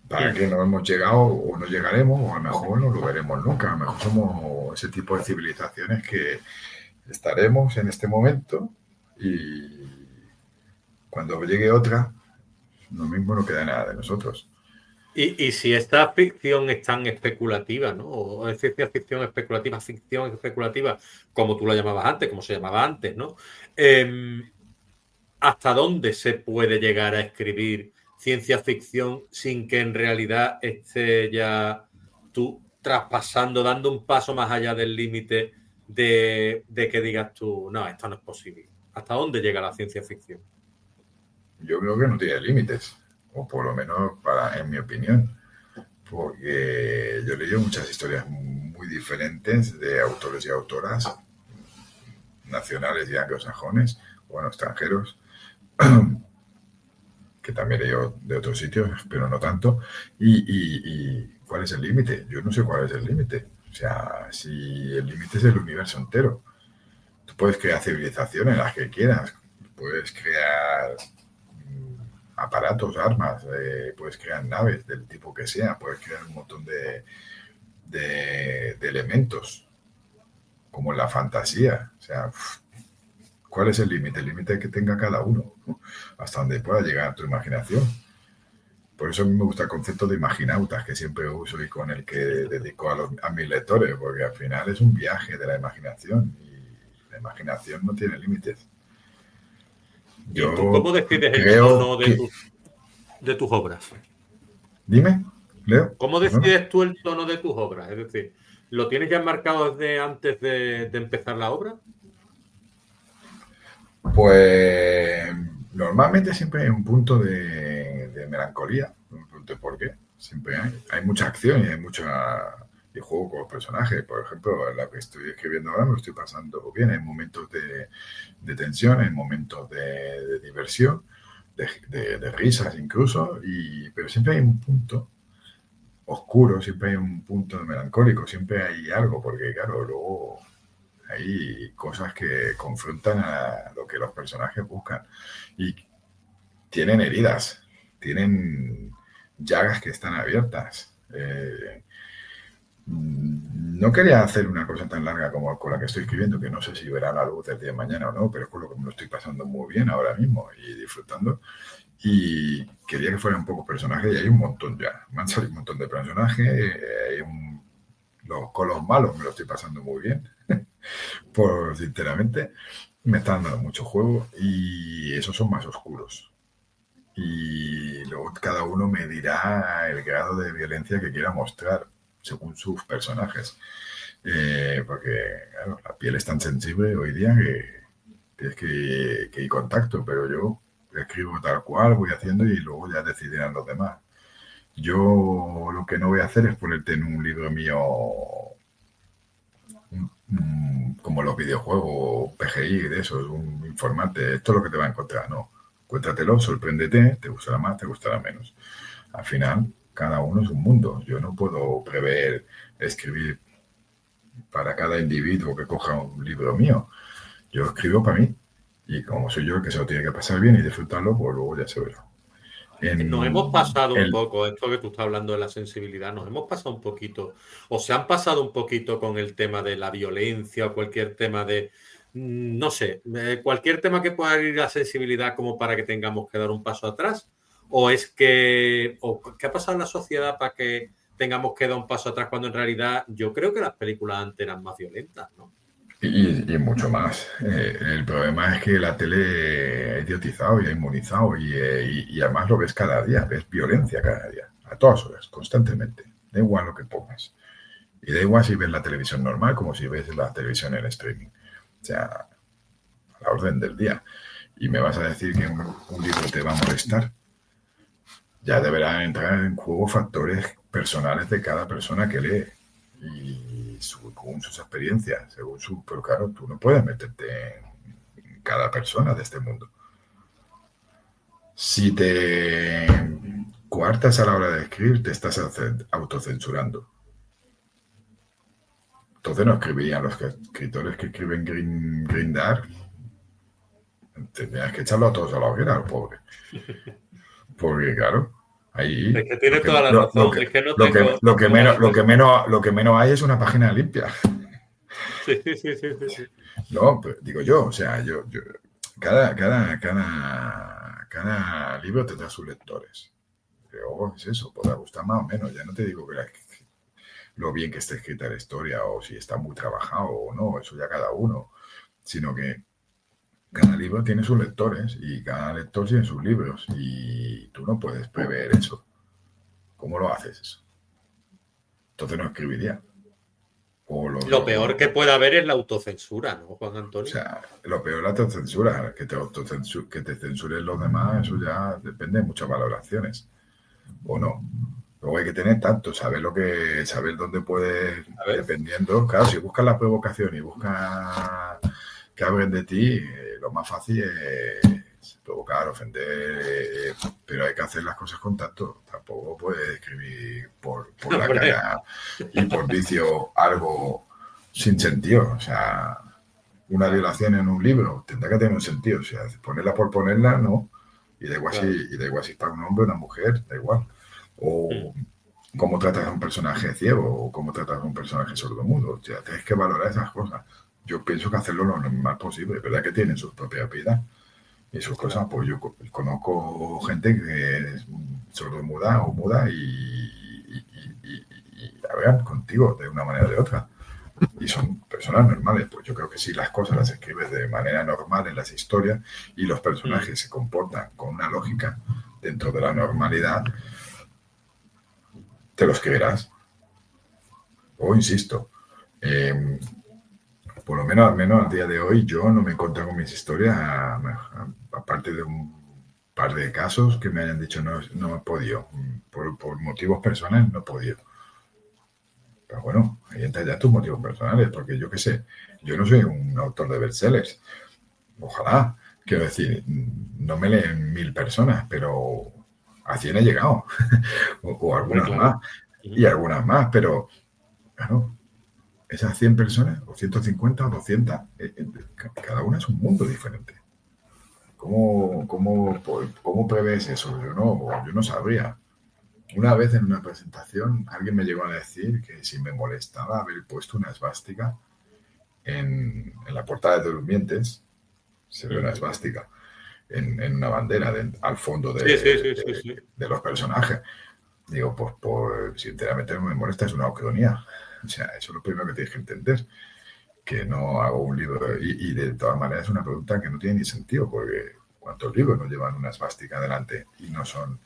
¿Para qué no hemos llegado o no llegaremos? O a lo mejor no lo veremos nunca. A lo mejor somos ese tipo de civilizaciones que estaremos en este momento y cuando llegue otra, lo mismo no queda nada de nosotros. Y si esta ficción es tan especulativa, ¿no? O es ciencia ficción especulativa, como tú la llamabas antes, como se llamaba antes, ¿no? ¿Hasta dónde se puede llegar a escribir ciencia ficción sin que en realidad esté ya tú traspasando, dando un paso más allá del límite de que digas tú, no, esto no es posible? ¿Hasta dónde llega la ciencia ficción? Yo creo que no tiene límites, o por lo menos en mi opinión, porque yo he leído muchas historias muy diferentes de autores y autoras nacionales y anglosajones, bueno, extranjeros, que también he leído de otros sitios, pero no tanto. Y ¿cuál es el límite? Yo no sé cuál es el límite. O sea, si el límite es el universo entero, tú puedes crear civilizaciones las que quieras, puedes crear aparatos, armas, puedes crear naves del tipo que sea, puedes crear un montón de elementos, como en la fantasía. O sea, ¿cuál es el límite? El límite que tenga cada uno, ¿no? Hasta donde pueda llegar tu imaginación. Por eso a mí me gusta el concepto de imaginautas, que siempre uso y con el que dedico a mis lectores, porque al final es un viaje de la imaginación y la imaginación no tiene límites. ¿Y tú Yo cómo decides el creo tono que... de tus obras? Dime, Leo, ¿Cómo perdona. decides tú el tono de tus obras? Es decir, ¿lo tienes ya marcado desde antes de empezar la obra? Pues normalmente siempre hay un punto de melancolía, un punto de por qué. Siempre hay mucha acción y hay mucha y juego con los personajes. Por ejemplo, en la que estoy escribiendo ahora me lo estoy pasando bien. Hay momentos de tensión, hay momentos de diversión, de risas incluso, pero siempre hay un punto oscuro, siempre hay un punto melancólico, siempre hay algo, porque claro, luego hay cosas que confrontan a lo que los personajes buscan y tienen heridas, tienen llagas que están abiertas. No quería hacer una cosa tan larga como con la que estoy escribiendo, que no sé si verá la luz el día de mañana o no, pero es con lo que me lo estoy pasando muy bien ahora mismo y disfrutando. Y quería que fueran pocos personajes y hay un montón ya. Me han salido un montón de personajes. Con los malos me lo estoy pasando muy bien, por sinceramente. Me están dando mucho juego y esos son más oscuros. Y luego cada uno me dirá el grado de violencia que quiera mostrar según sus personajes. Porque claro, la piel es tan sensible hoy día que tienes que ir contacto, pero yo escribo tal cual, voy haciendo y luego ya decidirán los demás. Yo lo que no voy a hacer es ponerte en un libro mío como los videojuegos, PGI, de eso, es un informante, esto es lo que te va a encontrar, no. Encuéntratelo, sorpréndete, te gustará más, te gustará menos. Al final, cada uno es un mundo. Yo no puedo prever escribir para cada individuo que coja un libro mío. Yo escribo para mí. Y como soy yo el que se lo tiene que pasar bien y disfrutarlo, pues luego ya se verá. Nos hemos pasado un poco, esto que tú estás hablando de la sensibilidad, nos hemos pasado un poquito, o se han pasado un poquito con el tema de la violencia o cualquier tema de, no sé, cualquier tema que pueda ir a la sensibilidad como para que tengamos que dar un paso atrás, o es que, o qué ha pasado en la sociedad para que tengamos que dar un paso atrás cuando en realidad yo creo que las películas antes eran más violentas, ¿no? Y mucho más. El problema es que la tele ha idiotizado y ha inmunizado y además lo ves cada día, ves violencia cada día, a todas horas, constantemente. Da igual lo que pongas. Y da igual si ves la televisión normal como si ves la televisión en streaming. O sea, a la orden del día. Y me vas a decir que un libro te va a molestar. Ya deberán entrar en juego factores personales de cada persona que lee. Y según sus experiencias, pero claro, tú no puedes meterte en cada persona de este mundo. Si te coartas a la hora de escribir, te estás autocensurando. Entonces no escribirían los escritores que escriben Green Dark. Tendrías que echarlo a todos a la hoguera, al pobre. Porque claro, ahí es que tiene toda la razón, es que no tengo... lo que menos hay es una página limpia. Sí, sí, sí, sí, sí. No, pero digo yo, o sea, cada libro tendrá sus lectores. Pero es eso, podrá gustar más o menos. Ya no te digo que lo bien que esté escrita la historia o si está muy trabajado o no, eso ya cada uno, sino que cada libro tiene sus lectores y cada lector tiene sus libros y tú no puedes prever eso. ¿Cómo lo haces eso? Entonces no escribiría. Lo peor que puede haber es la autocensura, ¿no, Juan O Antonio? sea, lo peor es la autocensura, que te censuren los demás, eso ya depende de muchas valoraciones. O no. Luego hay que tener tanto, saber dónde puedes, dependiendo. Claro, si buscas la provocación y buscas que hablen de ti, lo más fácil es provocar, ofender, pero hay que hacer las cosas con tacto. Tampoco puedes escribir por la cara y por vicio algo sin sentido. O sea, una violación en un libro tendrá que tener un sentido. O sea, ponerla por ponerla, no. Y da igual, si es para un hombre o una mujer, da igual. O cómo tratas a un personaje ciego o cómo tratas a un personaje sordomudo. O sea, tienes que valorar esas cosas. Yo pienso que hacerlo lo más posible. Es verdad que tienen su propia vida y sus cosas. Pues yo conozco gente que es sordomuda o muda y hablan contigo de una manera o de otra. Y son personas normales. Pues yo creo que si las cosas las escribes de manera normal en las historias y los personajes se comportan con una lógica dentro de la normalidad, te los creerás. O insisto, por lo menos, al menos al día de hoy, yo no me encuentro con mis historias, aparte de un par de casos que me hayan dicho no he podido, por motivos personales no he podido. Pero bueno, ahí entran ya tus motivos personales, porque yo qué sé, yo no soy un autor de bestsellers. Ojalá quiero decir, no me leen 1000 personas, pero a 100 he llegado, o Hombre, algunas más, claro. y Ujú. algunas más, pero claro, esas 100 personas, o 150 o 200, cada una es un mundo diferente. ¿Cómo prevés eso? Yo no sabría. Una vez en una presentación alguien me llegó a decir que si me molestaba haber puesto una esvástica en la portada de Durmientes, se ve una Ujú. esvástica en una bandera al fondo Sí, sí, sí, sí, sí. de los personajes. Digo, pues sinceramente no me molesta, es una ucronía. O sea, eso es lo primero que tienes que entender, que no hago un libro. Y de todas maneras es una pregunta que no tiene ni sentido, porque ¿cuántos libros no llevan una esvástica delante y no son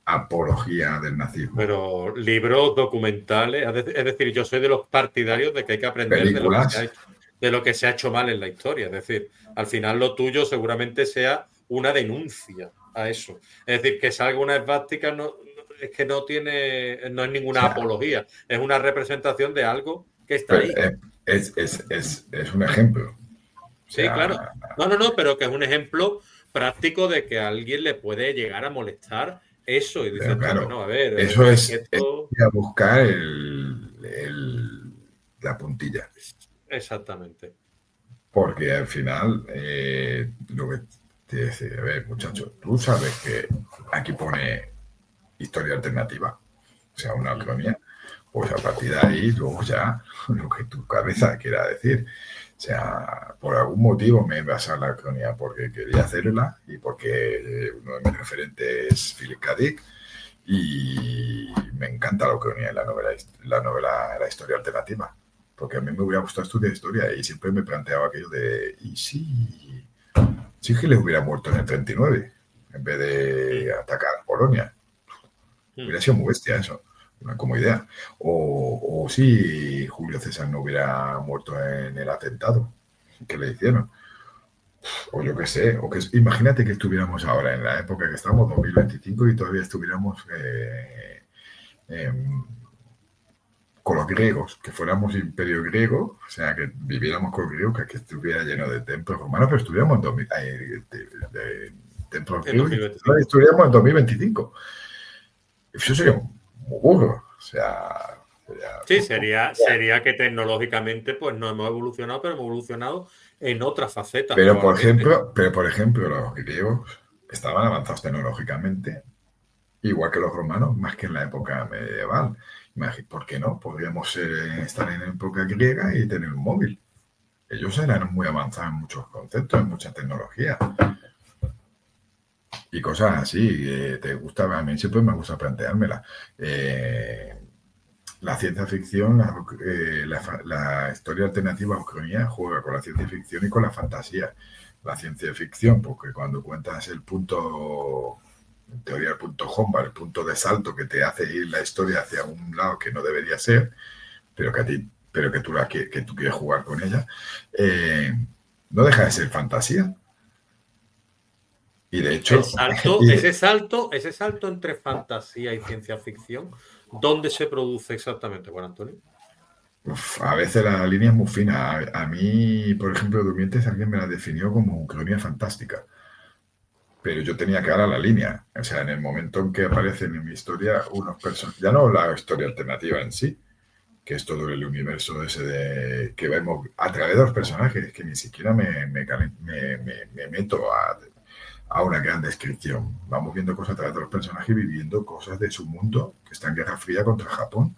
apología del nazismo? Pero libros documentales, es decir, yo soy de los partidarios de que hay que aprender de lo que se ha Películas, hecho, de lo que se ha hecho mal en la historia. Es decir, al final lo tuyo seguramente sea una denuncia a eso. Es decir, que salga una esvástica es que no es o ninguna sea, apología, es una representación de algo que está pero, ahí. es un ejemplo. O Sí, claro. sea, No, pero que es un ejemplo práctico de que a alguien le puede llegar a molestar eso. Y pero dices tú, claro, bueno, a ver, eso pero es que es esto. ir a buscar la puntilla. Exactamente. Porque al final, lo que te dice, a ver, muchacho, tú sabes que aquí pone historia alternativa, o sea, una Mm. cronía, pues a partir de ahí, luego ya lo que tu cabeza quiera decir. O sea, por algún motivo me he basado en la cronía, porque quería hacerla y porque uno de mis referentes es Philip K. Dick y me encanta la cronía en la historia alternativa. Porque a mí me hubiera gustado estudiar historia y siempre me planteaba aquello de, ¿y si Hitler hubiera muerto en el 39 en vez Mm. de atacar a Polonia? Mm. Hubiera sido muy bestia eso, como idea. O si Julio César no hubiera muerto en el atentado que le hicieron. O yo qué sé, imagínate que estuviéramos ahora en la época que estamos, 2025, y todavía estuviéramos eh, con los griegos, que fuéramos imperio griego, o sea, que viviéramos con griegos, que estuviera lleno de templos romanos, pero estuviéramos en 2000, de templos En griegos y 2025. estuviéramos en 2025. Eso sería muy burro, o sea, Sí, sería que tecnológicamente pues no hemos evolucionado, pero hemos evolucionado en otras facetas probablemente. pero por ejemplo, los griegos estaban avanzados tecnológicamente, igual que los romanos, más que en la época medieval. ¿Por qué no? Podríamos estar en época griega y tener un móvil. Ellos eran muy avanzados en muchos conceptos, en mucha tecnología y cosas así. Te gusta, a mí siempre me gusta planteármela. La ciencia ficción, la historia alternativa o cronía juega con la ciencia ficción y con la fantasía. La ciencia ficción, porque cuando cuentas el punto, en teoría el punto homba, el punto de salto que te hace ir la historia hacia un lado que no debería ser, pero que a ti, pero que que tú quieres jugar con ella, eh, no deja de ser fantasía. Y de El hecho, salto, y ese salto entre fantasía y ciencia ficción, ¿dónde se produce exactamente, Juan Antonio? a veces la línea es muy fina. A mí, por ejemplo, Durmientes, alguien me la definió como cronía fantástica. Pero yo tenía clara la línea. O sea, en el momento en que aparecen en mi historia unos personajes, ya no la historia alternativa en sí, que es todo el universo ese que vemos a través de los personajes, que ni siquiera me meto a una gran descripción. Vamos viendo cosas a través de los personajes y viviendo cosas de su mundo, que está en Guerra Fría contra Japón,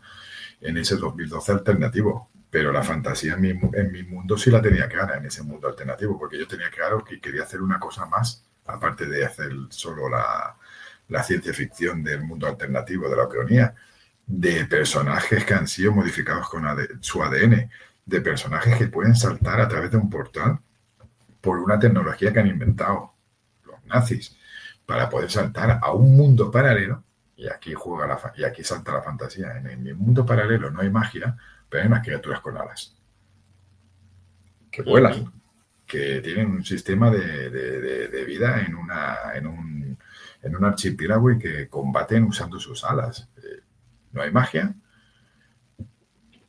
en ese 2012 alternativo. Pero la fantasía en mi mundo sí la tenía clara, en ese mundo alternativo, porque yo tenía claro que quería hacer una cosa más, aparte de hacer solo la ciencia ficción del mundo alternativo, de la ucronía, de personajes que han sido modificados con su ADN, de personajes que pueden saltar a través de un portal por una tecnología que han inventado los nazis para poder saltar a un mundo paralelo. Y aquí salta la fantasía. En mi mundo paralelo no hay magia, pero hay unas criaturas con alas que Uh -huh. vuelan, que tienen un sistema de vida en un archipiélago y que combaten usando sus alas. No hay magia,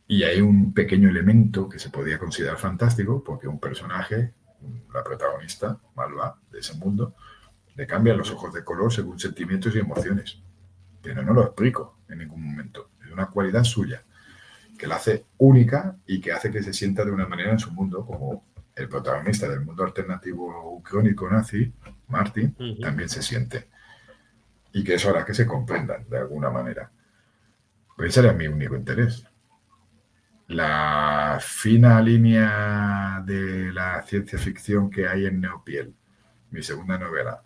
y hay un pequeño elemento que se podría considerar fantástico, porque un personaje la protagonista, Malva, de ese mundo, le cambian los ojos de color según sentimientos y emociones. Pero no lo explico en ningún momento. Es una cualidad suya, que la hace única y que hace que se sienta de una manera en su mundo, como el protagonista del mundo alternativo ucrónico nazi, Martin, también se siente. Y que es hora que se comprendan de alguna manera. Pues ese era mi único interés. La fina línea de la ciencia ficción que hay en Neopiel, mi segunda novela,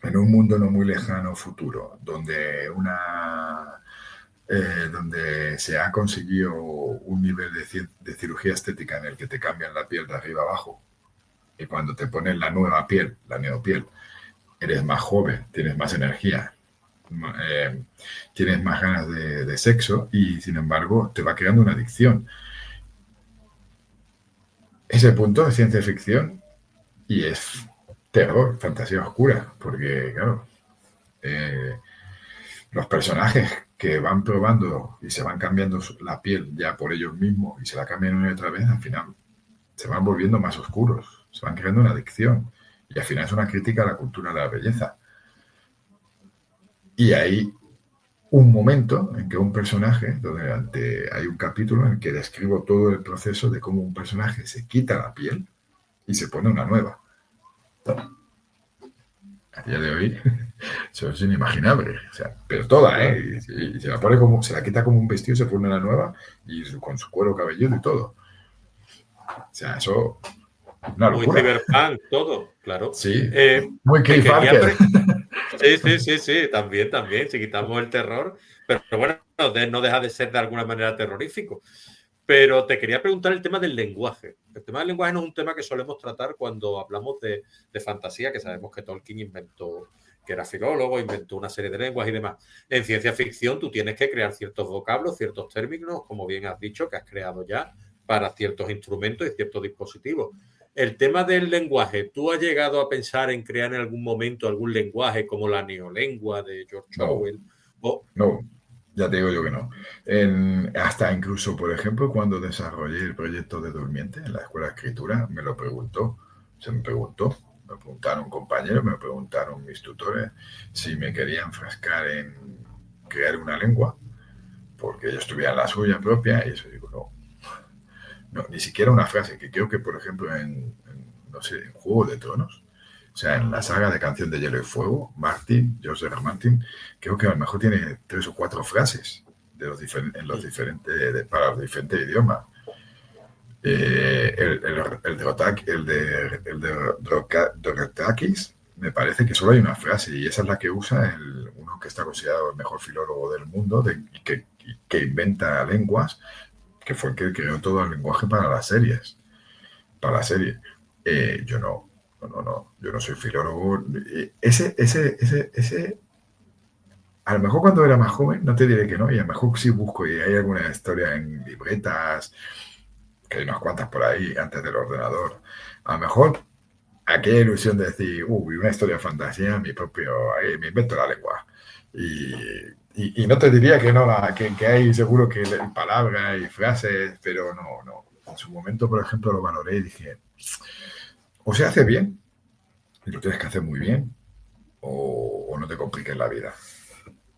en un mundo no muy lejano futuro, donde donde se ha conseguido un nivel de cirugía estética en el que te cambian la piel de arriba abajo, y cuando te ponen la nueva piel, la neopiel, eres más joven, tienes más energía, tienes más ganas de sexo, y sin embargo te va creando una adicción. Ese punto es ciencia ficción y es terror, fantasía oscura, porque claro, los personajes que van probando y se van cambiando la piel ya por ellos mismos y se la cambian una y otra vez, al final se van volviendo más oscuros, se van creando una adicción, y al final es una crítica a la cultura de la belleza. Y hay un momento en que un personaje, donde hay un capítulo en el que describo todo el proceso de cómo un personaje se quita la piel y se pone una nueva. A día de hoy, eso es inimaginable. O sea, pero toda, ¿eh? Y se la pone como, se la quita como un vestido, se pone una nueva y con su cuero cabelludo y todo. O sea, eso, una locura. Muy cyberpunk, todo, claro. Sí, muy Cliff Parker. Sí, también, si quitamos el terror, pero bueno, no deja de ser de alguna manera terrorífico. Pero te quería preguntar el tema del lenguaje. El tema del lenguaje no es un tema que solemos tratar cuando hablamos de fantasía, que sabemos que Tolkien inventó, que era filólogo, inventó una serie de lenguas y demás. En ciencia ficción tú tienes que crear ciertos vocablos, ciertos términos, como bien has dicho, que has creado ya para ciertos instrumentos y ciertos dispositivos. El tema del lenguaje, ¿tú has llegado a pensar en crear en algún momento algún lenguaje como la neolengua de George Orwell? No, ya te digo yo que no. Hasta incluso, por ejemplo, cuando desarrollé el proyecto de Durmiente en la escuela de escritura, me preguntaron compañeros, me preguntaron mis tutores si me querían enfrascar en crear una lengua, porque ellos tuvieran la suya propia, y eso digo, no, ni siquiera una frase, que creo que, por ejemplo, no sé, en Juego de Tronos, o sea, en la saga de Canción de Hielo y Fuego, George R. Martin, creo que a lo mejor tiene 3 o 4 frases para los diferentes idiomas. El de Dothraki me parece que solo hay una frase, y esa es la que usa uno que está considerado el mejor filólogo del mundo, que inventa lenguas, que fue el que creó todo el lenguaje para las series. Para la serie. Yo no, yo no soy filólogo. A lo mejor cuando era más joven, no te diré que no, y a lo mejor sí busco, y hay alguna historia en libretas, que hay unas cuantas por ahí antes del ordenador. A lo mejor aquella ilusión de decir, una historia de fantasía, me invento la lengua. Y no te diría que no, que hay seguro que palabras y frases, pero no. En su momento, por ejemplo, lo valoré y dije, o se hace bien, y lo tienes que hacer muy bien, o no te compliques la vida.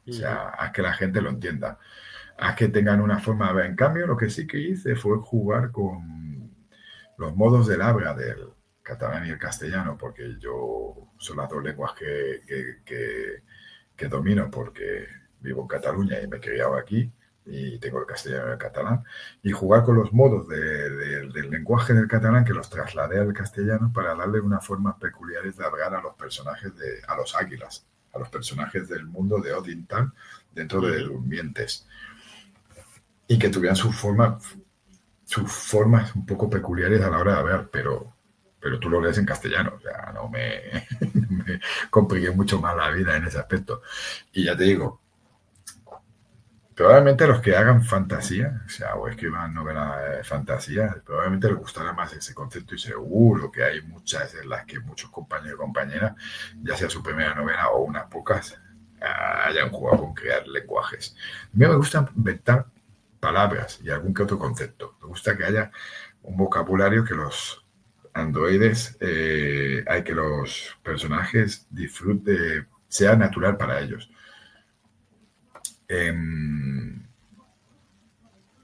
O sea, haz que la gente lo entienda. Haz que tengan una forma de ver. En cambio, lo que sí que hice fue jugar con los modos del habla del catalán y el castellano, porque yo son las dos lenguas que domino, porque vivo en Cataluña y me he criado aquí, y tengo el castellano y el catalán, y jugar con los modos del lenguaje del catalán, que los trasladé al castellano para darle unas formas peculiares de hablar a los personajes, a los águilas, a los personajes del mundo de Odin Tan, dentro de Durmientes, y que tuvieran sus formas un poco peculiares a la hora de hablar, pero tú lo lees en castellano, o sea, no me compliqué mucho más la vida en ese aspecto. Y ya te digo, probablemente los que hagan fantasía, o escriban novelas de fantasía, probablemente les gustará más ese concepto, y seguro que hay muchas en las que muchos compañeros y compañeras, ya sea su primera novela o unas pocas, hayan jugado con crear lenguajes. A mí me gusta inventar palabras y algún que otro concepto. Me gusta que haya un vocabulario que los androides, hay que los personajes disfruten, sea natural para ellos. En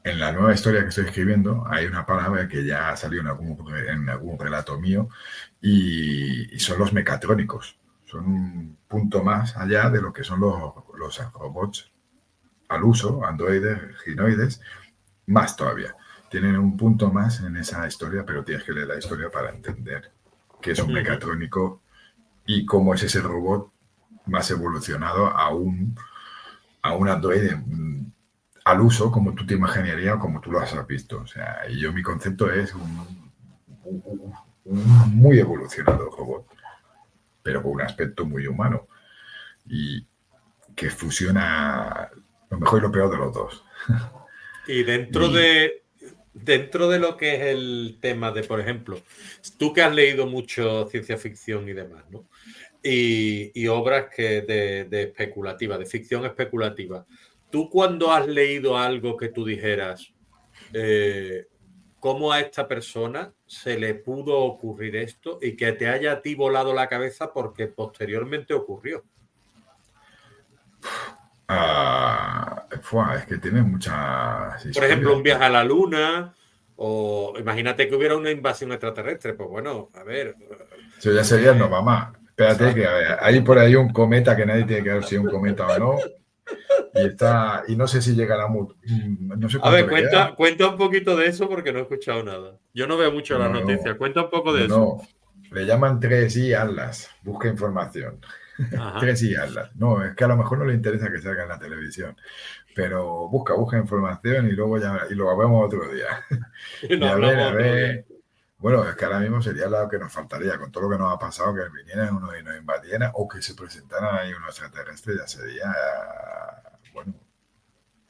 la nueva historia que estoy escribiendo hay una palabra que ya ha salido en algún relato mío y son los mecatrónicos. Son un punto más allá de lo que son los robots al uso, androides, ginoides, más todavía. Tienen un punto más en esa historia, pero tienes que leer la historia para entender qué es un mecatrónico y cómo es ese robot más evolucionado a un androide al uso como tú te imaginarías o como tú lo has visto. O sea, y yo mi concepto es un muy evolucionado robot, pero con un aspecto muy humano y que fusiona lo mejor y lo peor de los dos. Y dentro de lo que es el tema de, por ejemplo, tú que has leído mucho ciencia ficción y demás, ¿no? Y obras de especulativa, de ficción especulativa. ¿Tú cuando has leído algo que tú dijeras, cómo a esta persona se le pudo ocurrir esto y que te haya a ti volado la cabeza porque posteriormente ocurrió? Es que tiene muchas historias. Por ejemplo, un viaje a la luna, o imagínate que hubiera una invasión extraterrestre. Pues bueno, a ver. Eso ya sería no, mamá. Espérate, que hay por ahí un cometa que nadie tiene que ver si es un cometa o no. Y no sé si llegará no sé A ver, cuánto cuenta un poquito de eso porque no he escuchado nada. Yo no veo mucho las noticias. Cuenta un poco de eso. Le llaman 3i Atlas. Busca información. 3i Atlas. No, es que a lo mejor no le interesa que salga en la televisión. Pero busca información y luego ya y lo vemos otro día. Y a ver. Bueno, es que ahora mismo sería lo que nos faltaría, con todo lo que nos ha pasado, que vinieran uno y nos invadieran o que se presentaran ahí unos extraterrestres, ya sería, bueno,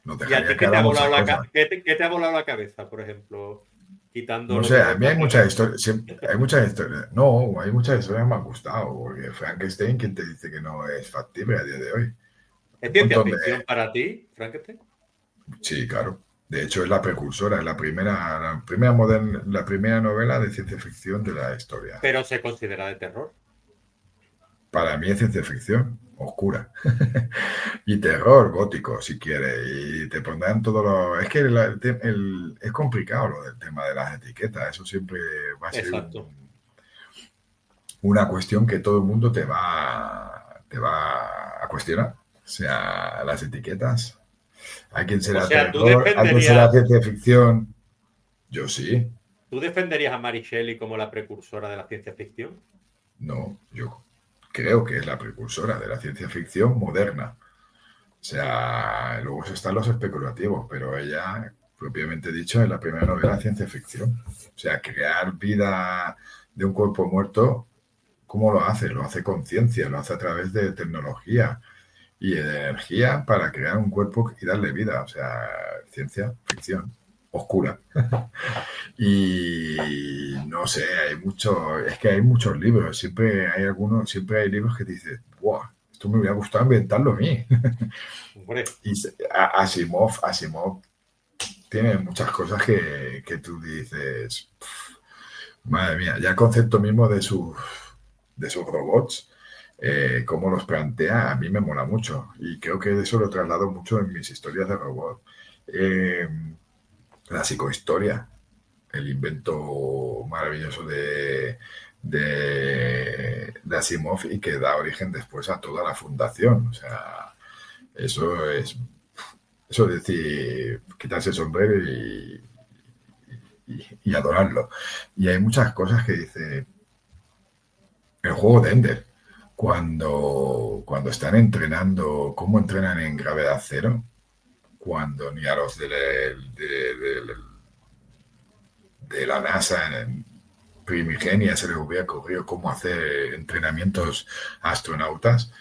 nos ¿Y a dejaría ti que hagamos muchas cosas. qué te ha volado la cabeza, por ejemplo? Quitando No lo sé, de a los mí hay muchas extraterrestres. historias, hay muchas historias, no, hay muchas historias que me han gustado, porque Frankenstein, ¿quién te dice que no es factible a día de hoy? ¿Es Un ciencia montón de... ficción para ti, Frankenstein? Sí, claro. De hecho, es la precursora, es la primera novela de ciencia ficción de la historia. Pero se considera de terror. Para mí es ciencia ficción, oscura. Y terror gótico, si quieres. Y te pondrán todo lo... Es que es complicado lo del tema de las etiquetas. Eso siempre va a ser una cuestión que todo el mundo te va a cuestionar. O sea, las etiquetas. ¿A quién O será sea, terror? ¿A quién será ciencia ficción? Yo sí. ¿Tú defenderías a Mary Shelley como la precursora de la ciencia ficción? No, yo creo que es la precursora de la ciencia ficción moderna. O sea, luego están los especulativos, pero ella, propiamente dicho, es la primera novela de ciencia ficción. O sea, crear vida de un cuerpo muerto, ¿cómo lo hace? Lo hace con ciencia, lo hace a través de tecnología y de energía para crear un cuerpo y darle vida. O sea, ciencia ficción oscura. Y no sé, es que hay muchos libros, siempre hay libros que te dices, ¡buah! Esto me hubiera gustado inventarlo a mí. Hombre. Y Asimov tiene muchas cosas que tú dices, madre mía, ya el concepto mismo de sus robots, cómo los plantea, a mí me mola mucho. Y creo que eso lo traslado mucho en mis historias de robot. La psicohistoria, el invento maravilloso de Asimov y que da origen después a toda la fundación. O sea, eso es decir, quitarse el sombrero y adorarlo. Y hay muchas cosas que dice el juego de Ender. Cuando están entrenando, cómo entrenan en gravedad cero, cuando ni a los de la NASA en primigenia se les hubiera ocurrido cómo hacer entrenamientos astronautas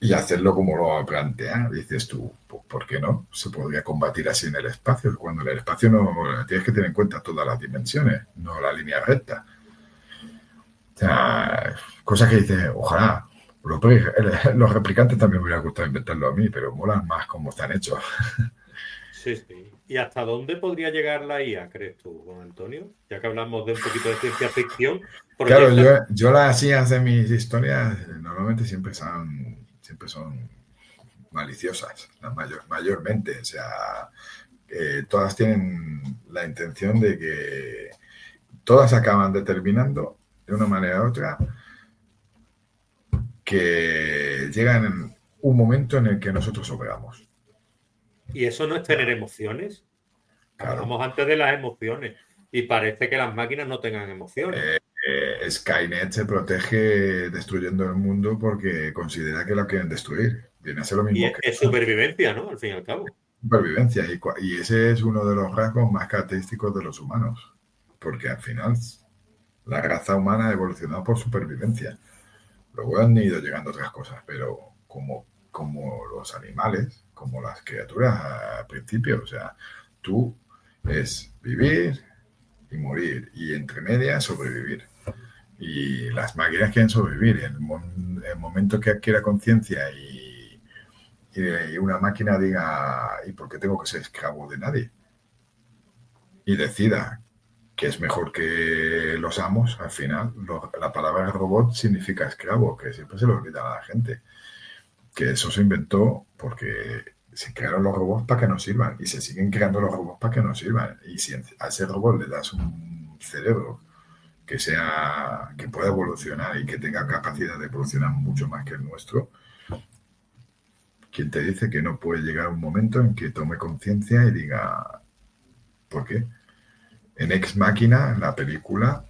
y hacerlo como lo plantea, dices tú, ¿por qué no? Se podría combatir así en el espacio, cuando en el espacio no tienes que tener en cuenta todas las dimensiones, no la línea recta. O sea, cosas que dices, ojalá, los replicantes también me hubiera gustado inventarlo a mí, pero molan más como están hechos. Sí, sí. ¿Y hasta dónde podría llegar la IA, crees tú, Juan Antonio? Ya que hablamos de un poquito de ciencia ficción, Claro, proyectas. yo las IAs de mis historias normalmente siempre son maliciosas, mayormente. O sea, todas tienen la intención de que todas acaban determinando de una manera u otra que llegan en un momento en el que nosotros operamos. Y eso no es tener emociones. Claro. Hablamos antes de las emociones. Y parece que las máquinas no tengan emociones. Skynet se protege destruyendo el mundo porque considera que lo quieren destruir. Viene a ser lo Y mismo es, que es supervivencia, ¿no? Al fin y al cabo. supervivencia. Y ese es uno de los rasgos más característicos de los humanos. Porque al final la raza humana ha evolucionado por supervivencia. Luego han ido llegando otras cosas, pero como los animales, como las criaturas al principio, o sea, tú es vivir y morir y entre medias sobrevivir. Y las máquinas quieren sobrevivir. En el momento que adquiera conciencia y una máquina diga, ¿y por qué tengo que ser esclavo de nadie? Y decida que es mejor que los amos, al final, la palabra robot significa esclavo, que siempre se lo olvida a la gente. Que eso se inventó porque se crearon los robots para que nos sirvan y se siguen creando los robots para que nos sirvan. Y si a ese robot le das un cerebro que pueda evolucionar y que tenga capacidad de evolucionar mucho más que el nuestro, ¿quién te dice que no puede llegar un momento en que tome conciencia y diga, ¿por qué? En Ex Machina, en la película,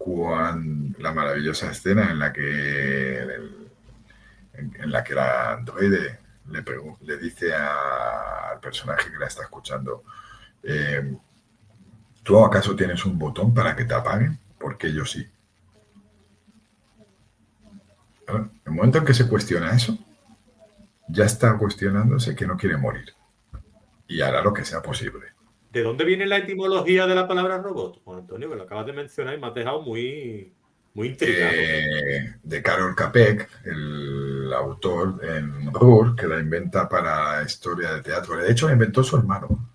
la maravillosa escena en la que la androide le dice al personaje que la está escuchando, eh, ¿tú acaso tienes un botón para que te apaguen? Porque yo sí. ¿Vale? El momento en que se cuestiona eso, ya está cuestionándose que no quiere morir y hará lo que sea posible. ¿De dónde viene la etimología de la palabra robot, Juan Antonio? Que lo acabas de mencionar y me has dejado muy, muy intrigado. De Karol Capek, el autor en Ruhr, que la inventa para la historia de teatro. De hecho, la inventó su hermano.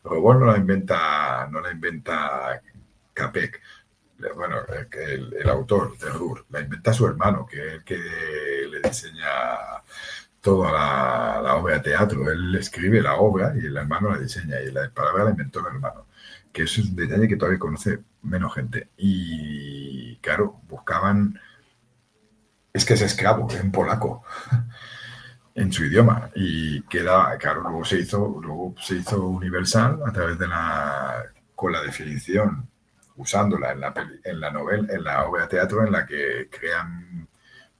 Robot no la inventa Capek. Bueno, el autor de Ruhr la inventa su hermano, que es el que le diseña toda la obra de teatro. Él escribe la obra y el hermano la diseña y la palabra la inventó el hermano. Que eso es un detalle que todavía conoce menos gente. Y claro, buscaban, es que es esclavo, en polaco, en su idioma. Y queda, claro, luego se hizo universal a través con la definición, usándola en la novela, en la obra de teatro en la que crean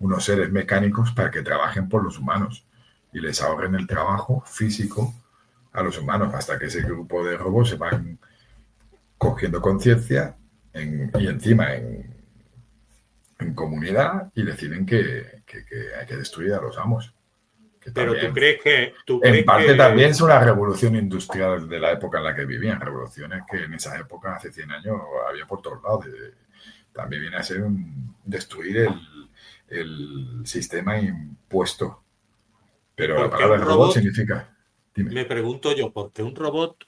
unos seres mecánicos para que trabajen por los humanos y les ahorren el trabajo físico a los humanos hasta que ese grupo de robots se van cogiendo conciencia y encima en comunidad y deciden que hay que destruir a los amos. Que Pero también, tú en crees parte también que, es una revolución industrial de la época en la que vivían, revoluciones que en esa época, hace 100 años, había por todos lados. También viene a ser destruir el sistema impuesto. Pero la porque un palabra robot robot, significa, dime. me pregunto yo, ¿por qué un robot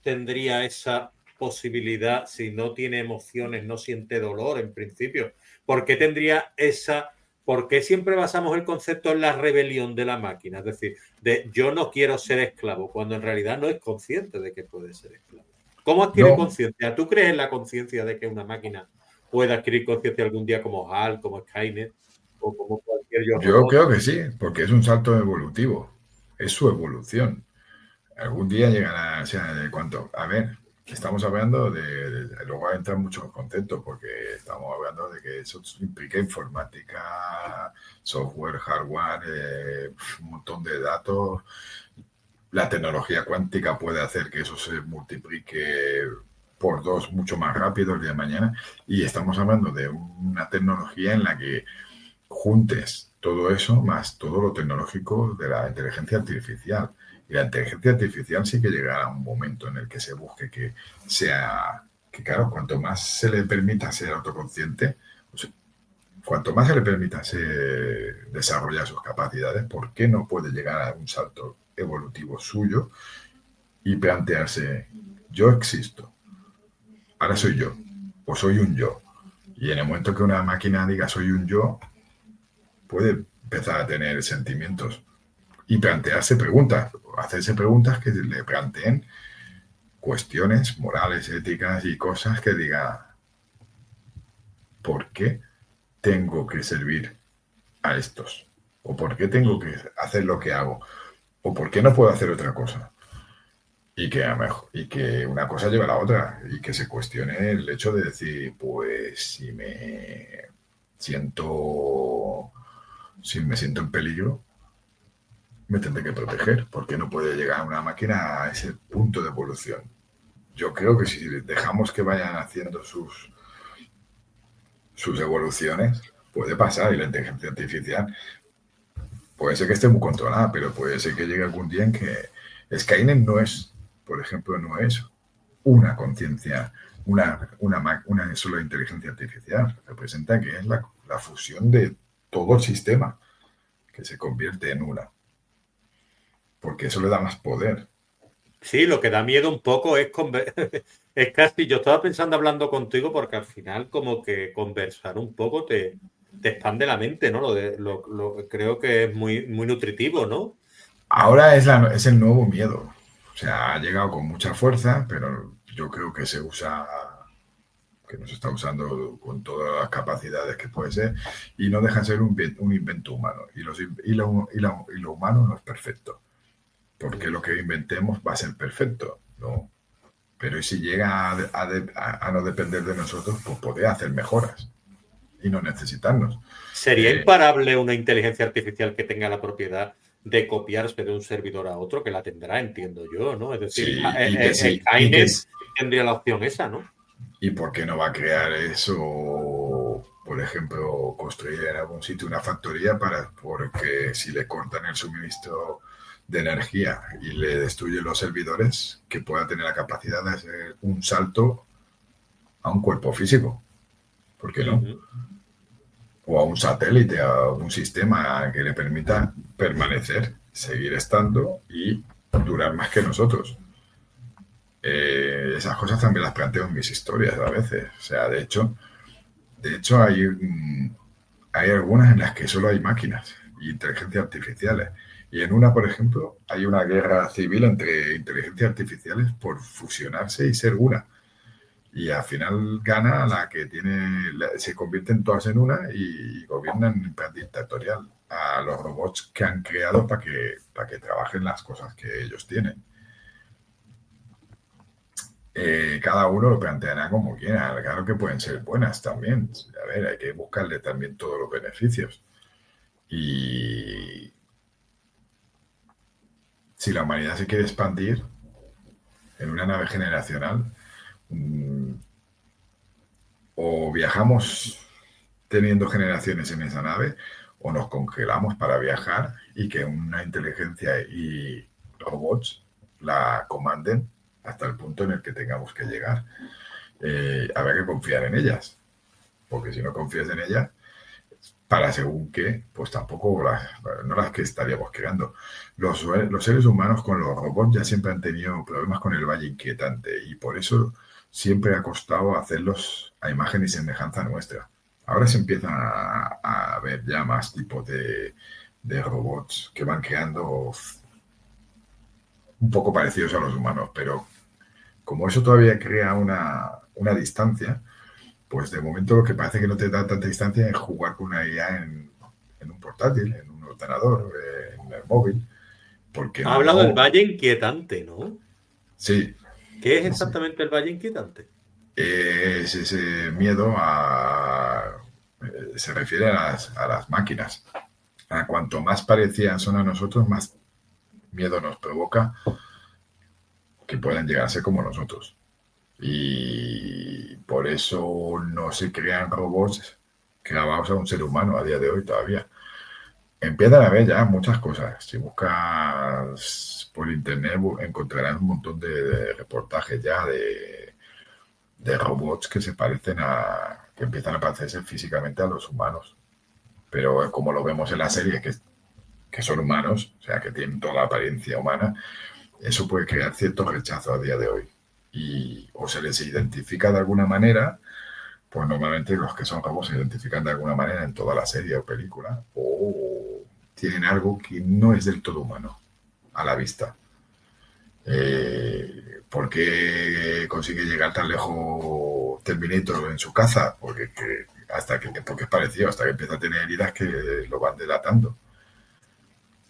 tendría esa posibilidad si no tiene emociones, no siente dolor en principio? ¿Por qué tendría esa... ¿Por qué siempre basamos el concepto en la rebelión de la máquina? Es decir, de yo no quiero ser esclavo, cuando en realidad no es consciente de que puede ser esclavo. ¿Cómo adquiere No, conciencia? ¿Tú crees en la conciencia de que una máquina pueda adquirir conciencia algún día como HAL, como Skynet o como cualquier yo yo robot? creo que sí, porque es un salto evolutivo, es su evolución. Algún día llegará, o sea, de cuánto. A ver, estamos hablando luego entran muchos conceptos, porque estamos hablando de que eso implica informática, software, hardware, un montón de datos. La tecnología cuántica puede hacer que eso se multiplique por dos mucho más rápido el día de mañana. Y estamos hablando de una tecnología en la que juntes todo eso más todo lo tecnológico de la inteligencia artificial. Y la inteligencia artificial sí que llegará a un momento en el que se busque que sea, que claro, cuanto más se le permita ser autoconsciente, pues, cuanto más se le permita desarrollar sus capacidades, ¿por qué no puede llegar a un salto evolutivo suyo y plantearse, yo existo, ahora soy yo, o soy un yo. Y en el momento que una máquina diga soy un yo, puede empezar a tener sentimientos y plantearse preguntas, hacerse preguntas que le planteen cuestiones morales, éticas y cosas que diga, ¿por qué tengo que servir a estos? ¿O por qué tengo que hacer lo que hago? ¿O por qué no puedo hacer otra cosa? Y que una cosa lleva a la otra y que se cuestione el hecho de decir, pues siento, si me siento en peligro, me tendré que proteger, porque no puede llegar una máquina a ese punto de evolución. Yo creo que si dejamos que vayan haciendo sus evoluciones, puede pasar, y la inteligencia artificial puede ser que esté muy controlada, pero puede ser que llegue algún día en que Skynet no es, por ejemplo, no es una conciencia, una sola inteligencia artificial. Representa que es la fusión de todo el sistema que se convierte en una. Porque eso le da más poder. Sí, lo que da miedo un poco es es casi, yo estaba pensando hablando contigo porque al final como que conversar un poco te expande la mente, ¿no? Creo que es muy nutritivo, ¿no? Ahora es el nuevo miedo. O sea, ha llegado con mucha fuerza, pero yo creo que se usa, que nos está usando con todas las capacidades que puede ser, y no deja de ser un invento humano. Y lo humano no es perfecto, porque lo que inventemos va a ser perfecto, ¿no? Pero ¿y si llega a no depender de nosotros, pues poder hacer mejoras y no necesitarnos? ¿Sería imparable una inteligencia artificial que tenga la propiedad de copiarse de un servidor a otro? Que la tendrá, entiendo yo, ¿no? Es decir, Sí, y que sí, Skynet tendría la opción esa, ¿no? ¿y por qué no va a crear eso? Por ejemplo, construir en algún sitio una factoría porque si le cortan el suministro de energía y le destruyen los servidores, que pueda tener la capacidad de hacer un salto a un cuerpo físico. ¿Por qué no? O a un satélite, a un sistema que le permita permanecer, seguir estando y durar más que nosotros. Esas cosas también las planteo en mis historias a veces. O sea, de hecho hay algunas en las que solo hay máquinas y inteligencias artificiales. Y en una, por ejemplo, hay una guerra civil entre inteligencias artificiales por fusionarse y ser una. Y al final gana la que se convierten todas en una y gobiernan en plan dictatorial a los robots que han creado para que trabajen las cosas que ellos tienen. Cada uno lo planteará como quiera. Claro que pueden ser buenas también. A ver, hay que buscarle también todos los beneficios. Y si la humanidad se quiere expandir en una nave generacional, o viajamos teniendo generaciones en esa nave, o nos congelamos para viajar y que una inteligencia y robots la comanden hasta el punto en el que tengamos que llegar. Habrá que confiar en ellas, porque si no confías en ellas, para según qué, pues tampoco no las que estaríamos creando. Los seres humanos con los robots ya siempre han tenido problemas con el valle inquietante y por eso siempre ha costado hacerlos a imagen y semejanza nuestra. Ahora se empiezan a ver ya más tipos de robots que van creando un poco parecidos a los humanos, pero como eso todavía crea una distancia, pues de momento lo que parece que no te da tanta distancia es jugar con una IA en un portátil, en un ordenador, en el móvil, porque Ha hablado del no... valle inquietante, ¿no? Sí, ¿Qué es sí, sí. exactamente el valle inquietante? Es ese miedo se refiere a las máquinas. A cuanto más parecidas son a nosotros, más miedo nos provoca que puedan llegar a ser como nosotros. Y por eso no se crean robots grabados a un ser humano a día de hoy todavía. Empiezan a ver ya muchas cosas. Si buscas por internet encontrarás un montón de reportajes ya de robots que se parecen que empiezan a parecerse físicamente a los humanos. Pero como lo vemos en la serie, que que son humanos, o sea, que tienen toda la apariencia humana, eso puede crear cierto rechazo a día de hoy. Y o se les identifica de alguna manera, pues normalmente los que son robots se identifican de alguna manera en toda la serie o película, o tienen algo que no es del todo humano a la vista. ¿Por qué consigue llegar tan lejos Terminator en su caza? Porque es parecido, hasta que empieza a tener heridas que lo van delatando.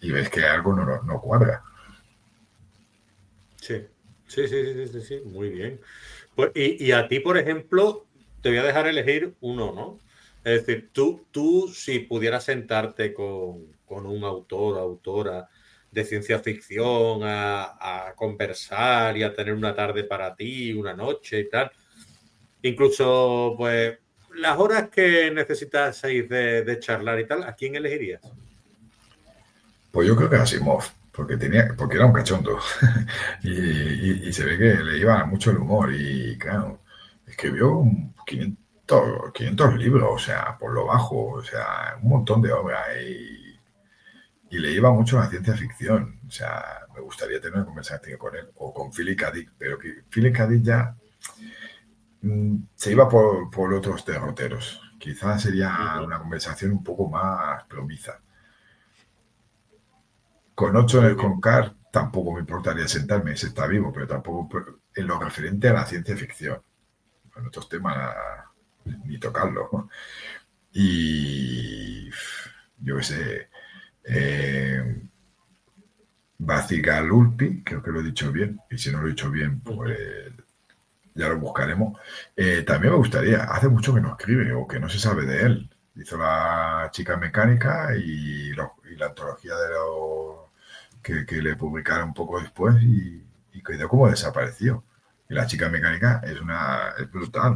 Y ves que algo no cuadra. Sí, sí, sí, sí, sí, sí, muy bien. Pues, y a ti, por ejemplo, te voy a dejar elegir uno, ¿no? Es decir, tú si pudieras sentarte con un autor o autora de ciencia ficción a conversar y a tener una tarde para ti, una noche y tal, incluso pues las horas que necesitaseis de charlar y tal, ¿a quién elegirías? Pues yo creo que Asimov, porque era un cachondo. Y se ve que le iba mucho el humor. Y claro, escribió 500 libros, o sea, por lo bajo, o sea, un montón de obras. Y le iba mucho a la ciencia ficción. O sea, me gustaría tener una conversación con él. O con Philip K. Dick, pero que Philip K. Dick ya se iba por otros derroteros. Quizás sería Ujú. una conversación un poco más plomiza. Con ocho Muy con bien. Carr tampoco me importaría sentarme, ese está vivo, pero tampoco en lo referente a la ciencia ficción. En otros temas ni tocarlo, ¿no? Y yo qué sé, eh, Bacigalupi, creo que lo he dicho bien, y si no lo he dicho bien, pues Ujú. ya lo buscaremos. También me gustaría, hace mucho que no escribe o que no se sabe de él. Hizo La chica mecánica y la antología de los que le publicaron un poco después y quedó como desapareció. Y La chica mecánica es brutal.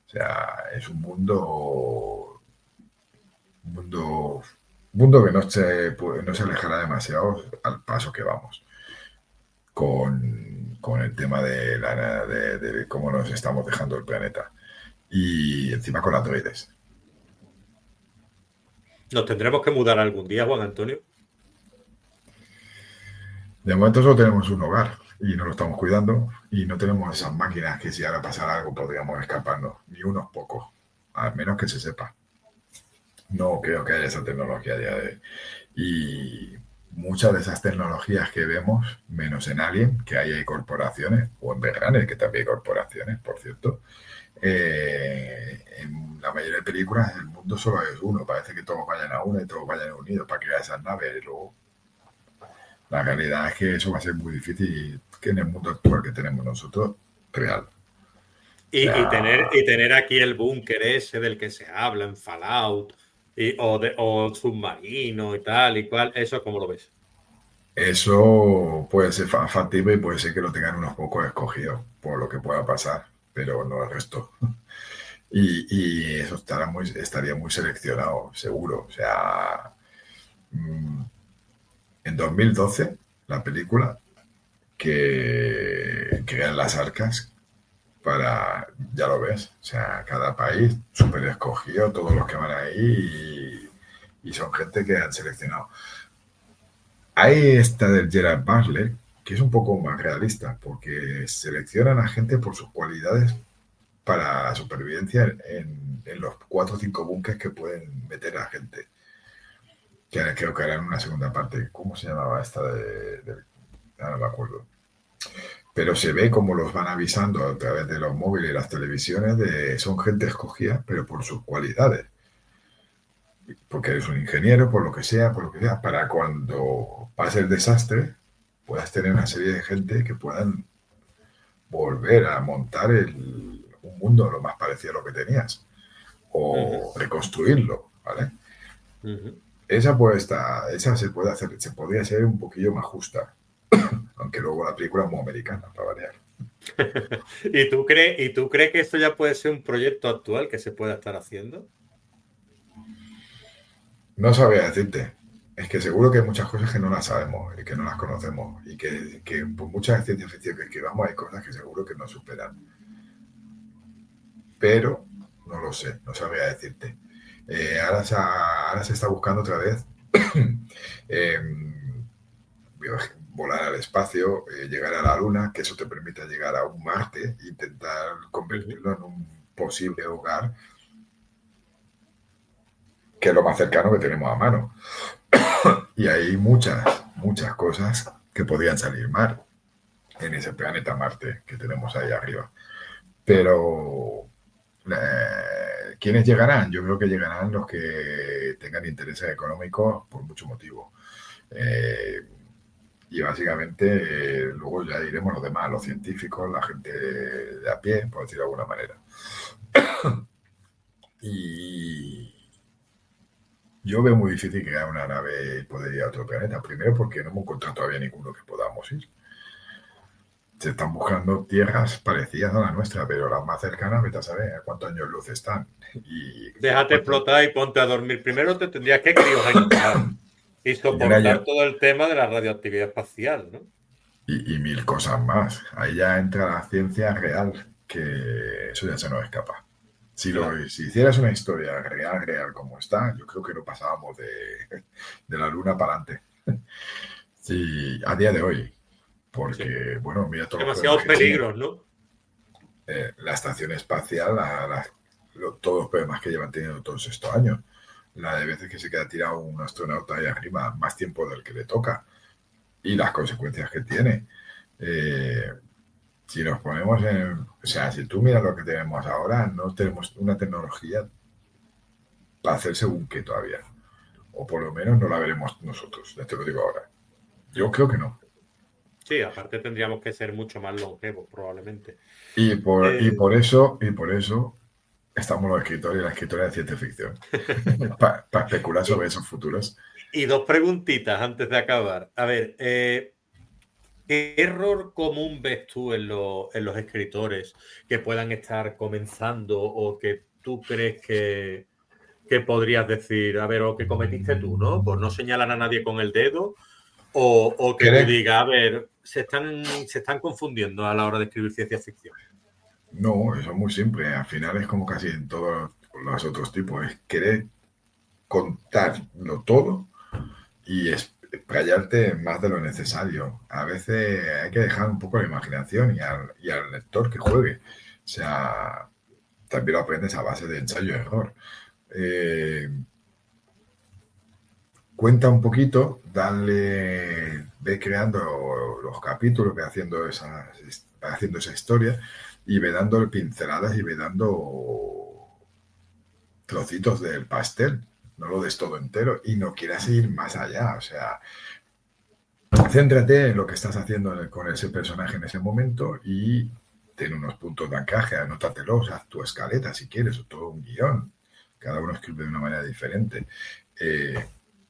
O sea, es un mundo que no se alejará demasiado al paso que vamos con el tema de cómo nos estamos dejando el planeta. Y encima con androides. Nos tendremos que mudar algún día, Juan Antonio. De momento solo tenemos un hogar y no lo estamos cuidando y no tenemos esas máquinas que si ahora pasara algo podríamos escaparnos, ni unos pocos, al menos que se sepa. No creo que haya esa tecnología a día de hoy. Y muchas de esas tecnologías que vemos, menos en Alien, que ahí hay corporaciones, o en Berraner, que también hay corporaciones, por cierto, en la mayoría de películas el mundo solo es uno, parece que todos vayan a una y todos vayan unidos para crear esas naves. Y luego, la realidad es que eso va a ser muy difícil que en el mundo actual que tenemos nosotros, real. O Y sea, tener aquí el búnker ese del que se habla en Fallout o submarino y tal y cual, ¿eso cómo lo ves? eso puede ser factible y puede ser que lo tengan unos pocos escogidos por lo que pueda pasar, pero no el resto. Y eso estaría muy seleccionado, seguro. O sea, mm, en 2012, la película que crean las arcas ya lo ves, o sea, cada país súper escogido, todos los que van ahí y son gente que han seleccionado. Hay esta del Gerard Butler, que es un poco más realista, porque seleccionan a gente por sus cualidades para la supervivencia en los 4 o 5 búnkeres que pueden meter a gente. Que creo que harán una segunda parte. ¿Cómo se llamaba esta no me acuerdo. Pero se ve como los van avisando a través de los móviles y las televisiones son gente escogida, pero por sus cualidades. Porque eres un ingeniero, por lo que sea, para cuando pase el desastre, puedas tener una serie de gente que puedan volver a montar un mundo lo más parecido a lo que tenías Ujú, o reconstruirlo, ¿vale? ujú. Esa se puede hacer, se podría ser un poquillo más justa, aunque luego la película es muy americana, para variar. Y tú crees que esto ya puede ser un proyecto actual que se pueda estar haciendo? No sabría decirte. Es que seguro que hay muchas cosas que no las sabemos y que no las conocemos y que por mucha ciencia ficción que escribamos hay cosas que seguro que nos superan. Pero no lo sé, no sabría decirte. Ahora se está buscando otra vez. eh, volar al espacio, llegar a la Luna, que eso te permita llegar a un Marte, intentar convertirlo en un posible hogar, que es lo más cercano que tenemos a mano. Y hay muchas cosas que podrían salir mal en ese planeta Marte que tenemos ahí arriba. Pero, ¿quiénes llegarán? Yo creo que llegarán los que tengan intereses económicos por mucho motivo. Y básicamente luego ya iremos los demás, los científicos, la gente de a pie, por decirlo de alguna manera. Y yo veo muy difícil que haya una nave y poder ir a otro planeta. Primero porque no hemos encontrado todavía ninguno que podamos ir. Se están buscando tierras parecidas a la nuestra, pero las más cercanas, vete a saber a cuántos años luz están. Y Déjate explotar y ponte a dormir. Primero te tendrías que criogenizar y soportar todo el tema de la radioactividad espacial, ¿no? Y mil cosas más. Ahí ya entra la ciencia real, que eso ya se nos escapa. Si hicieras una historia real como está, yo creo que no pasábamos de la Luna para adelante. Sí, a día de hoy. Porque, sí, bueno, mira todos demasiados peligros, ¿no? La estación espacial, todos los problemas que llevan teniendo todos estos años. La de veces que se queda tirado un astronauta ahí arriba más tiempo del que le toca. Y las consecuencias que tiene. Si nos ponemos o sea, si tú miras lo que tenemos ahora, no tenemos una tecnología para hacer según qué todavía. O por lo menos no la veremos nosotros, ya te lo digo ahora. Yo creo que no. Sí, aparte tendríamos que ser mucho más longevos, probablemente. Y por eso estamos los escritores y la escritora de ciencia ficción. para especular sobre esos futuros. Y dos preguntitas antes de acabar. A ver, ¿qué error común ves tú en los escritores que puedan estar comenzando o que tú crees que podrías decir, a ver, o que cometiste tú, ¿no? Pues no señalan a nadie con el dedo o que tú digas, a ver, se están confundiendo a la hora de escribir ciencia ficción. No, eso es muy simple. Al final es como casi en todos los otros tipos. Es querer contarlo todo y explayarte más de lo necesario. A veces hay que dejar un poco la imaginación y al lector que juegue. O sea, también lo aprendes a base de ensayo y error. Cuenta un poquito, ve creando los capítulos, ve haciendo esa historia y ve dando pinceladas y ve dando trocitos del pastel. No lo des todo entero y no quieras ir más allá. O sea, céntrate en lo que estás haciendo con ese personaje en ese momento y ten unos puntos de anclaje, anótatelos, haz tu escaleta si quieres, o todo un guión. Cada uno escribe de una manera diferente.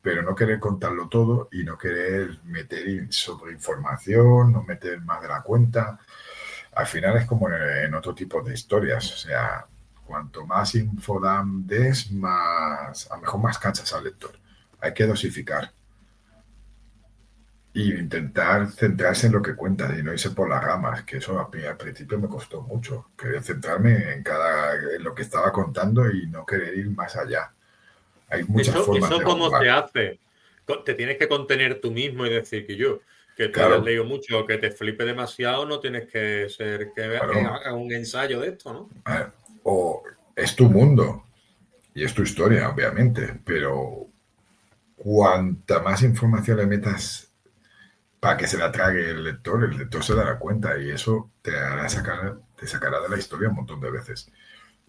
Pero no querer contarlo todo y no querer meter sobreinformación, no meter más de la cuenta. Al final es como en otro tipo de historias. O sea, cuanto más info des, a lo mejor más cansas al lector. Hay que dosificar. Y intentar centrarse en lo que cuentas y no irse por las ramas, que eso al principio me costó mucho. Querer centrarme en lo que estaba contando y no querer ir más allá. Hay muchas formas ¿Eso de cómo jugar. se hace? Te tienes que contener tú mismo y decir que tú claro, hayas leído mucho o que te flipe demasiado, no tienes que ser que hagas un ensayo de esto, ¿no? O es tu mundo y es tu historia, obviamente, pero cuanta más información le metas para que se la trague el lector se dará cuenta y eso te sacará de la historia un montón de veces.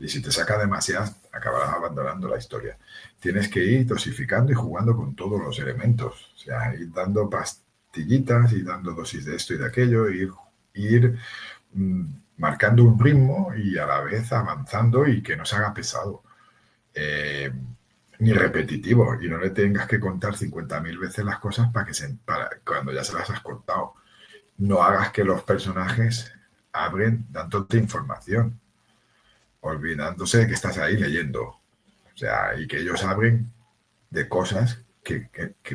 Y si te saca demasiado, acabarás abandonando la historia. Tienes que ir dosificando y jugando con todos los elementos. O sea, ir dando pastillitas, ir dando dosis de esto y de aquello, ir marcando un ritmo y a la vez avanzando y que no se haga pesado. Ni repetitivo. Y no le tengas que contar 50.000 veces las cosas para cuando ya se las has contado. No hagas que los personajes abren dándote información, olvidándose de que estás ahí leyendo. O sea, y que ellos abren de cosas que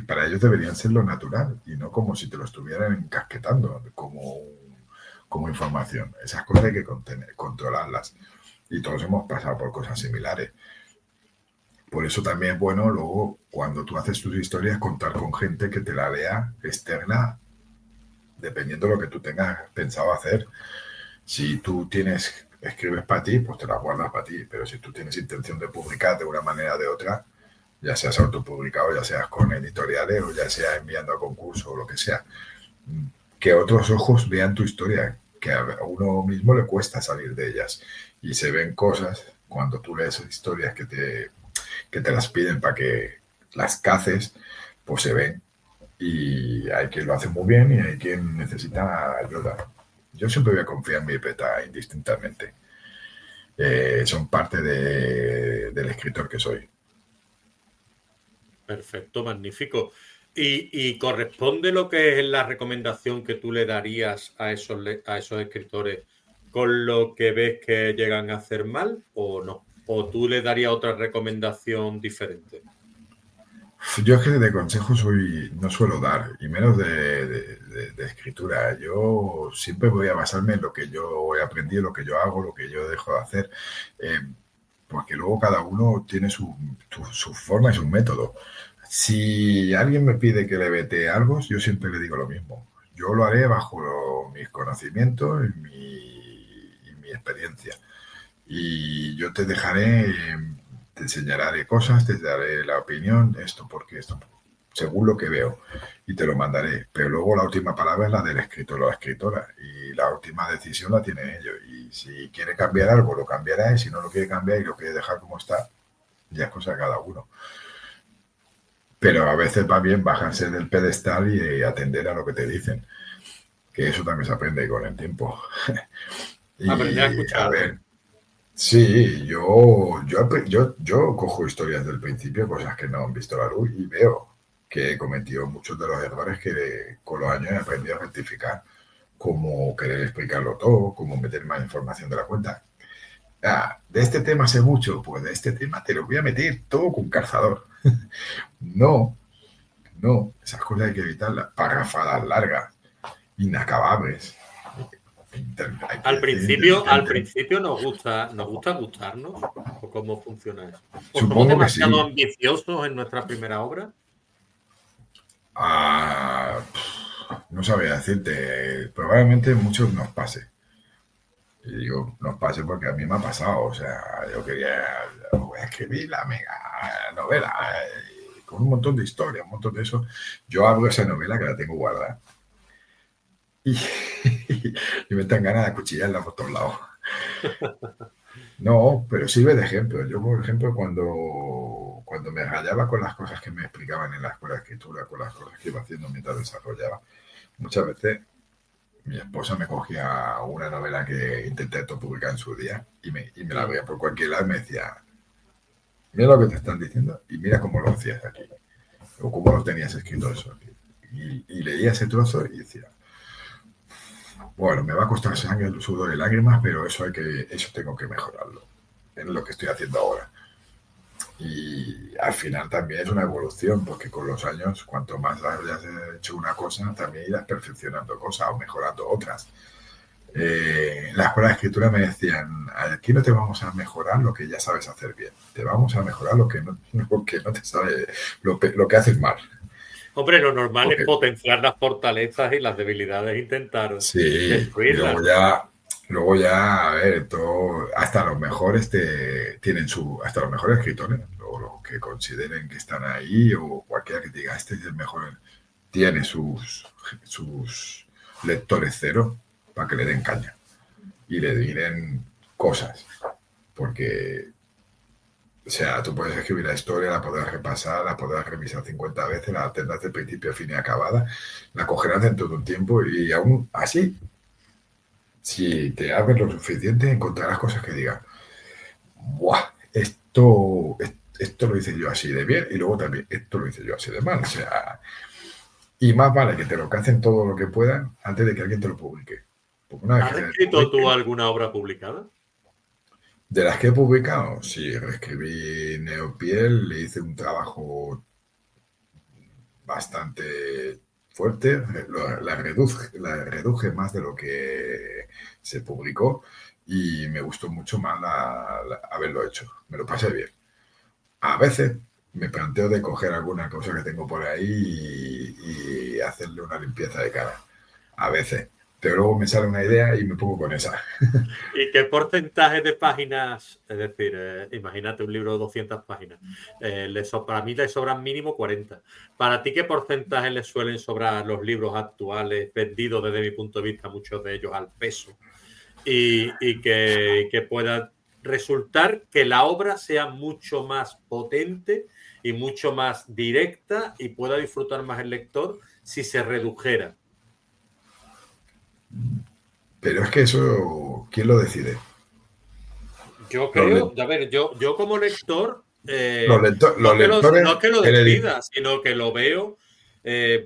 para ellos deberían ser lo natural y no como si te lo estuvieran encasquetando como información. Esas cosas hay que controlarlas. Y todos hemos pasado por cosas similares. Por eso también es bueno luego, cuando tú haces tus historias, contar con gente que te la lea externa, dependiendo de lo que tú tengas pensado hacer. Si tú escribes para ti, pues te la guardas para ti, pero si tú tienes intención de publicar de una manera o de otra, ya seas autopublicado, ya seas con editoriales o ya sea enviando a concurso o lo que sea, que otros ojos vean tu historia, que a uno mismo le cuesta salir de ellas y se ven cosas cuando tú lees historias que te las piden para que las caces, pues se ven y hay quien lo hace muy bien y hay quien necesita ayuda. Yo siempre voy a confiar en mi beta indistintamente. Son parte del escritor que soy. Perfecto, magnífico. ¿Y corresponde lo que es la recomendación que tú le darías a esos escritores con lo que ves que llegan a hacer mal o no? ¿O tú le darías otra recomendación diferente? Yo es que de consejos no suelo dar, y menos de escritura. Yo siempre voy a basarme en lo que yo he aprendido, lo que yo hago, lo que yo dejo de hacer, eh, porque luego cada uno tiene su forma y su método. Si alguien me pide que le vete algo, yo siempre le digo lo mismo. Yo lo haré bajo mis conocimientos y mi experiencia. Y yo te dejaré, te enseñaré cosas, te daré la opinión, esto porque esto, según lo que veo, y te lo mandaré. Pero luego la última palabra es la del escritor o la escritora, y la última decisión la tiene ellos. Y si quiere cambiar algo, lo cambiará, y si no lo quiere cambiar y lo quiere dejar como está, ya es cosa de cada uno. Pero a veces va bien bajarse del pedestal y atender a lo que te dicen, que eso también se aprende con el tiempo. Aprender a Y a escuchar, ¿no? ver, sí, yo cojo historias del principio, cosas que no han visto la luz, y veo que he cometido muchos de los errores que con los años he aprendido a rectificar, como querer explicarlo todo, como meter más información de la cuenta. Ah, de este tema sé mucho, pues de este tema te lo voy a meter todo con calzador. No, no, esas cosas hay que evitarlas. Parrafadas largas, inacabables. Hay que decir Al inteligente. principio nos gusta gustarnos, o cómo funciona eso. ¿O somos Supongo que demasiado sí. ambiciosos en nuestra primera obra? Ah, no sabía decirte, probablemente muchos nos pase. Y digo, nos pase porque a mí me ha pasado. O sea, yo quería, voy a escribir la mega novela con un montón de historias, un montón de eso. Yo abro esa novela que la tengo guardada y, y me están ganas de acuchillarla por todos lados. No, pero sirve de ejemplo. Yo, por ejemplo, cuando me rayaba con las cosas que me explicaban en la escuela de escritura, con las cosas que iba haciendo mientras desarrollaba, muchas veces mi esposa me cogía una novela que intenté publicar en su día y me la Mm. veía por cualquier lado y me decía, mira lo que te están diciendo y mira cómo lo hacías aquí, o cómo lo tenías escrito eso aquí. Y leía ese trozo y decía, bueno, me va a costar sangre, sudor y lágrimas, pero eso tengo que mejorarlo. Es lo que estoy haciendo ahora. Y al final también es una evolución, porque con los años, cuanto más hayas hecho una cosa, también irás perfeccionando cosas o mejorando otras. En la escuela de escritura me decían, aquí no te vamos a mejorar lo que ya sabes hacer bien, te vamos a mejorar lo que no te sabe, lo que haces mal. Hombre, lo normal es Porque potenciar las fortalezas y las debilidades e intentar sí, y destruirlas, ¿no? luego ya, a ver, hasta los mejores hasta los mejores escritores, o los que consideren que están ahí, o cualquiera que diga, este es el mejor, tiene sus lectores cero para que le den caña y le digan cosas, porque, o sea, tú puedes escribir la historia, la podrás repasar, la podrás revisar 50 veces, la tendrás de principio a fin y acabada, la cogerás dentro de un tiempo y aún así, si te abres lo suficiente, encontrarás cosas que digan, ¡buah! Esto lo hice yo así de bien y luego también esto lo hice yo así de mal. O sea, y más vale que te lo cacen todo lo que puedan antes de que alguien te lo publique. Porque una vez que ¿Has se escrito tú publique, alguna obra publicada? de las que he publicado, sí, reescribí Neopiel, le hice un trabajo bastante fuerte, la reduje más de lo que se publicó y me gustó mucho más haberlo hecho. Me lo pasé bien. A veces me planteo de coger alguna cosa que tengo por ahí y hacerle una limpieza de cara. A veces. Pero luego me sale una idea y me pongo con esa. ¿Y qué porcentaje de páginas? Es decir, imagínate un libro de 200 páginas. Para mí le sobran mínimo 40. ¿Para ti qué porcentaje le suelen sobrar los libros actuales, vendidos desde mi punto de vista, muchos de ellos al peso? Y que pueda resultar que la obra sea mucho más potente y mucho más directa y pueda disfrutar más el lector si se redujera. Pero es que eso, ¿quién lo decide? Yo Los, le- creo, a ver, yo como lector, los lectores, no es que lo el edit- decida, sino que lo veo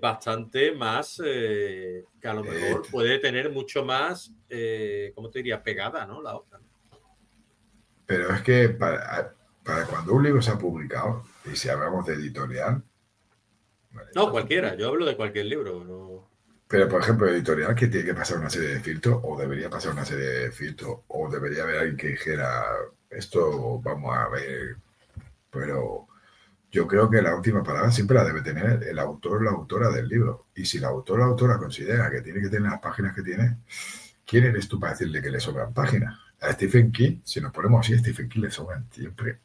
bastante más, que a lo eh, mejor puede tener mucho más, ¿cómo te diría? Pegada, ¿no? La obra. pero es que para cuando un libro se ha publicado, y si hablamos de editorial, vale, No, cualquiera, yo hablo de cualquier libro. No. pero por ejemplo, editorial que tiene que pasar una serie de filtros, o debería pasar una serie de filtros, o debería haber alguien que dijera, esto vamos a ver, pero yo creo que la última palabra siempre la debe tener el autor o la autora del libro. Y si el autor o la autora considera que tiene que tener las páginas que tiene, ¿quién eres tú para decirle que le sobran páginas? A Stephen King, si nos ponemos así, a Stephen King le sobran siempre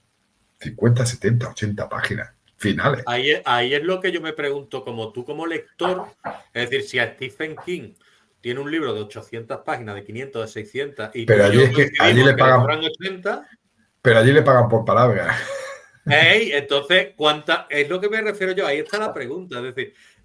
50, 70, 80 páginas finales. Ahí es lo que yo me pregunto, como tú como lector, es decir, si a Stephen King tiene un libro de 800 páginas, de 500, de 600, y tú Pero y allí yo es que allí coincidimos le en que le pagan, sobran 80, pero allí le pagan por palabra. entonces, es lo que me refiero yo? Ahí está la pregunta,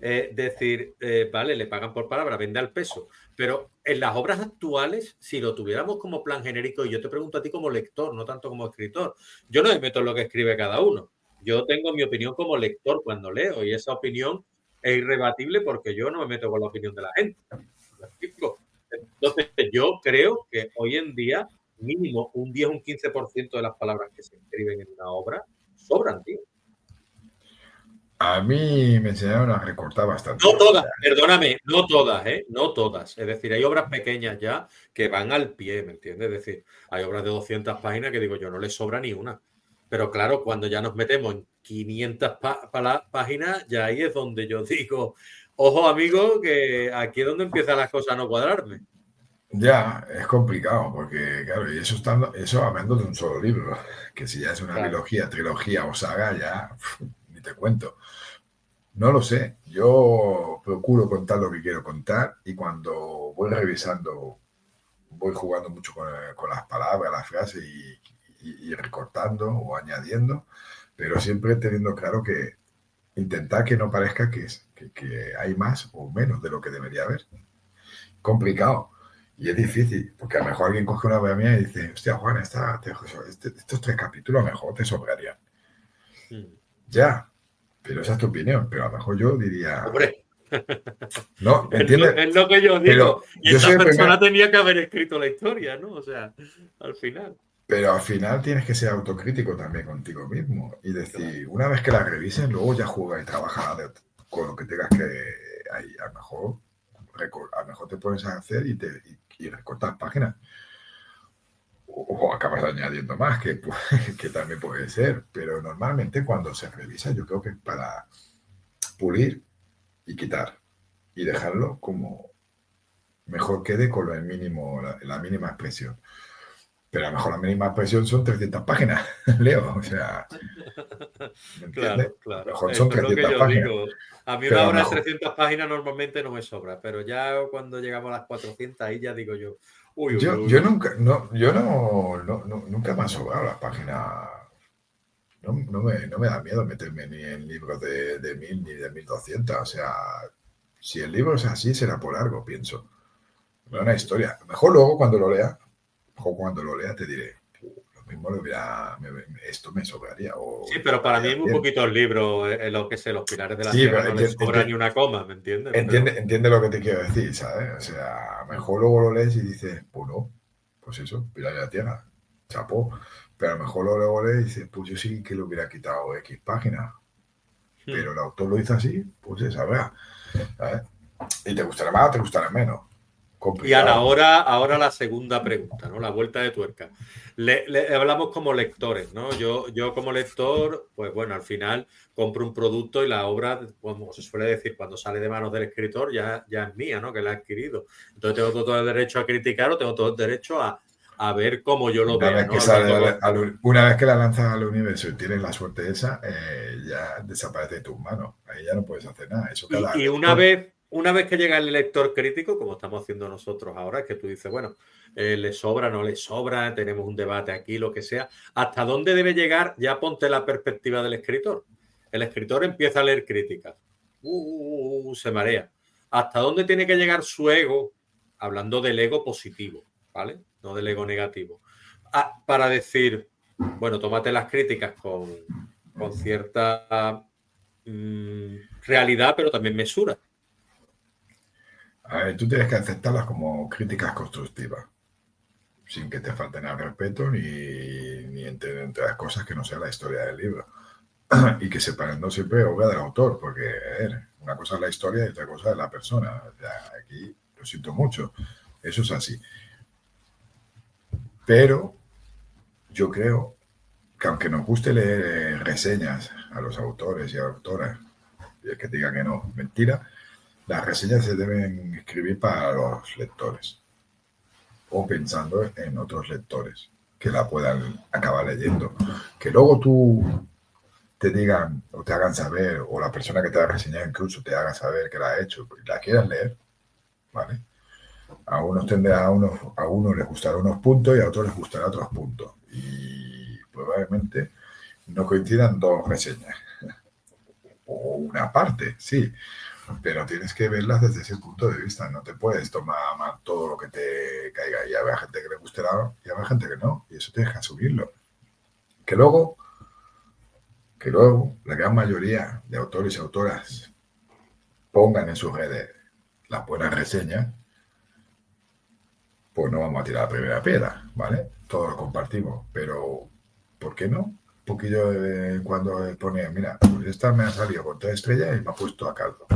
es decir, vale, le pagan por palabra, vende al peso, pero en las obras actuales, si lo tuviéramos como plan genérico, y yo te pregunto a ti como lector, no tanto como escritor, yo no me meto en lo que escribe cada uno, yo tengo mi opinión como lector cuando leo, y esa opinión es irrebatible porque yo no me meto con la opinión de la gente. ¿Me explico? Entonces, yo creo que hoy en día, mínimo un 10 o un 15% de las palabras que se escriben en una obra sobran, tío. A mí me enseñaron a recortar bastante. No O todas, sea, perdóname, no todas, ¿eh? No todas. Es decir, hay obras pequeñas ya que van al pie, ¿me entiendes? Es decir, hay obras de 200 páginas que digo yo, no les sobra ni una. Pero claro, cuando ya nos metemos en 500 páginas, ya ahí es donde yo digo, ojo amigo, que aquí es donde empiezan las cosas a no cuadrarme. ya, es complicado, porque claro, y eso hablando de un solo libro, que si ya es una Claro. biología, trilogía o saga, ya ni te cuento. No lo sé, yo procuro contar lo que quiero contar y cuando voy revisando, voy jugando mucho con las palabras, las frases y recortando o añadiendo, pero siempre teniendo claro que intentar que no parezca que hay más o menos de lo que debería haber. Complicado. Y es difícil, porque a lo mejor alguien coge una obra mía y dice, hostia, Juan, estos 3 capítulos a lo mejor te sobrarían. Mm. Ya, pero esa es tu opinión. Pero a lo mejor yo diría, Hombre, no, ¿entiendes? es lo que yo digo. Pero Y yo soy esta el persona primer, tenía que haber escrito la historia, ¿no? O sea, al final. pero al final tienes que ser autocrítico también contigo mismo y Claro. decir, una vez que la revisen, luego ya juega y trabaja con lo que tengas que, ahí, a lo mejor te pones a hacer y recortas páginas. O acabas añadiendo más, que también puede ser, pero normalmente cuando se revisa, yo creo que para pulir y quitar y dejarlo como mejor quede con el mínimo, la mínima expresión. Pero a lo mejor la mínima expresión son 300 páginas, Leo, o sea, ¿me entiendes? Claro, A lo claro. mejor son Eso es lo que 300 yo páginas, digo. A mí pero una a lo obra de mejor 300 páginas normalmente no me sobra, pero ya cuando llegamos a las 400, ahí ya digo yo, uy, uy, yo, uy, yo uy. nunca, no, yo nunca me han sobrado las páginas. No me da miedo meterme ni en libros de 1000 ni de 1200. O sea, si el libro es así, será por algo, pienso. Una historia. Mejor luego cuando lo lea te diré, lo mismo esto me sobraría o Sí, pero para mí estaría hay muy bien. poquitos libros en los que sé, los pilares de la Sí, tierra pero no les sobra ni una coma, ¿me entiendes? Pero entiende lo que te quiero decir, ¿sabes? O sea, mejor luego lo lees y dices, pues no, pues eso, Pilar de la Tierra, chapó. Pero a lo mejor luego lees y dices, pues yo sí que le hubiera quitado X páginas, pero el autor lo hizo así, pues se sabrá, ¿sabes? Y te gustará más o te gustará menos. Y Ana, complicado. ahora la segunda pregunta, ¿no? La vuelta de tuerca. Hablamos como lectores, ¿no? Yo como lector, pues bueno, al final compro un producto y la obra, como se suele decir, cuando sale de manos del escritor, ya es mía, ¿no? Que la he adquirido. Entonces tengo todo el derecho a criticar o tengo todo el derecho a ver cómo yo lo Una vea, vez que ¿no? Hablando con, una vez que la lanzas al universo y tienes la suerte esa, ya desaparece de tus manos. Ahí ya no puedes hacer nada. Eso cada Y lector. una vez que llega el lector crítico, como estamos haciendo nosotros ahora, es que tú dices, bueno, le sobra, no le sobra, tenemos un debate aquí, lo que sea, ¿hasta dónde debe llegar? Ya ponte la perspectiva del escritor. El escritor empieza a leer críticas. Se marea. ¿Hasta dónde tiene que llegar su ego? Hablando del ego positivo, ¿vale? No del ego negativo. Para decir, bueno, tómate las críticas con cierta realidad, pero también mesura. A ver, tú tienes que aceptarlas como críticas constructivas, sin que te falten al respeto ni entre las cosas que no sea la historia del libro. Y que separando siempre obra del autor, porque a ver, una cosa es la historia y otra cosa es la persona. O sea, aquí lo siento mucho, eso es así. Pero yo creo que aunque nos guste leer reseñas a los autores y a autoras, y el que diga que no, mentira, las reseñas se deben escribir para los lectores o pensando en otros lectores que la puedan acabar leyendo. Que luego tú te digan o te hagan saber, o la persona que te ha reseñado incluso te haga saber que la ha hecho y la quieras leer, ¿vale? A unos tendrá, a unos les gustará unos puntos y a otros les gustará otros puntos. Y probablemente no coincidan dos reseñas. O una parte, sí, pero tienes que verlas desde ese punto de vista. No te puedes tomar mal todo lo que te caiga. Y habrá gente que le gustará y habrá gente que no. Y eso tienes que asumirlo. Que luego, que luego la gran mayoría de autores y autoras pongan en sus redes las buenas reseñas, pues no vamos a tirar la primera piedra, ¿vale? Todos lo compartimos. Pero, ¿por qué no? Un poquillo de cuando pone, mira, pues esta me ha salido con 3 estrellas y me ha puesto a caldo.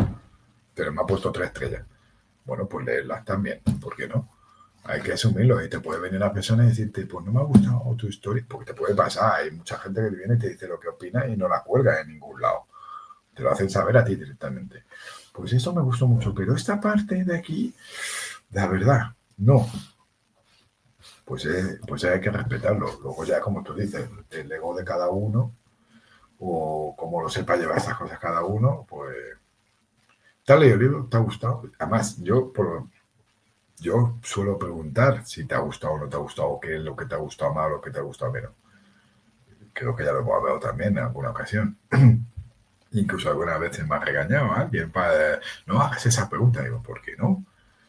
Pero me ha puesto 3 estrellas. Bueno, pues leerlas también, ¿por qué no? Hay que asumirlo y te puede venir una persona y decirte, pues no me ha gustado tu historia, porque te puede pasar, hay mucha gente que viene y te dice lo que opina y no la cuelga en ningún lado, te lo hacen saber a ti directamente. Pues esto me gustó mucho, pero esta parte de aquí, la verdad, no. Pues hay que respetarlo. Luego ya, como tú dices, el ego de cada uno o como lo sepa llevar estas cosas cada uno, pues... ¿Te has leído el libro? ¿Te ha gustado? Además, yo suelo preguntar si te ha gustado o no te ha gustado, o qué es lo que te ha gustado más o lo que te ha gustado menos. Creo que ya lo hemos hablado también en alguna ocasión. Incluso algunas veces me ha regañado a alguien para no hagas esa pregunta. Digo, ¿por qué no?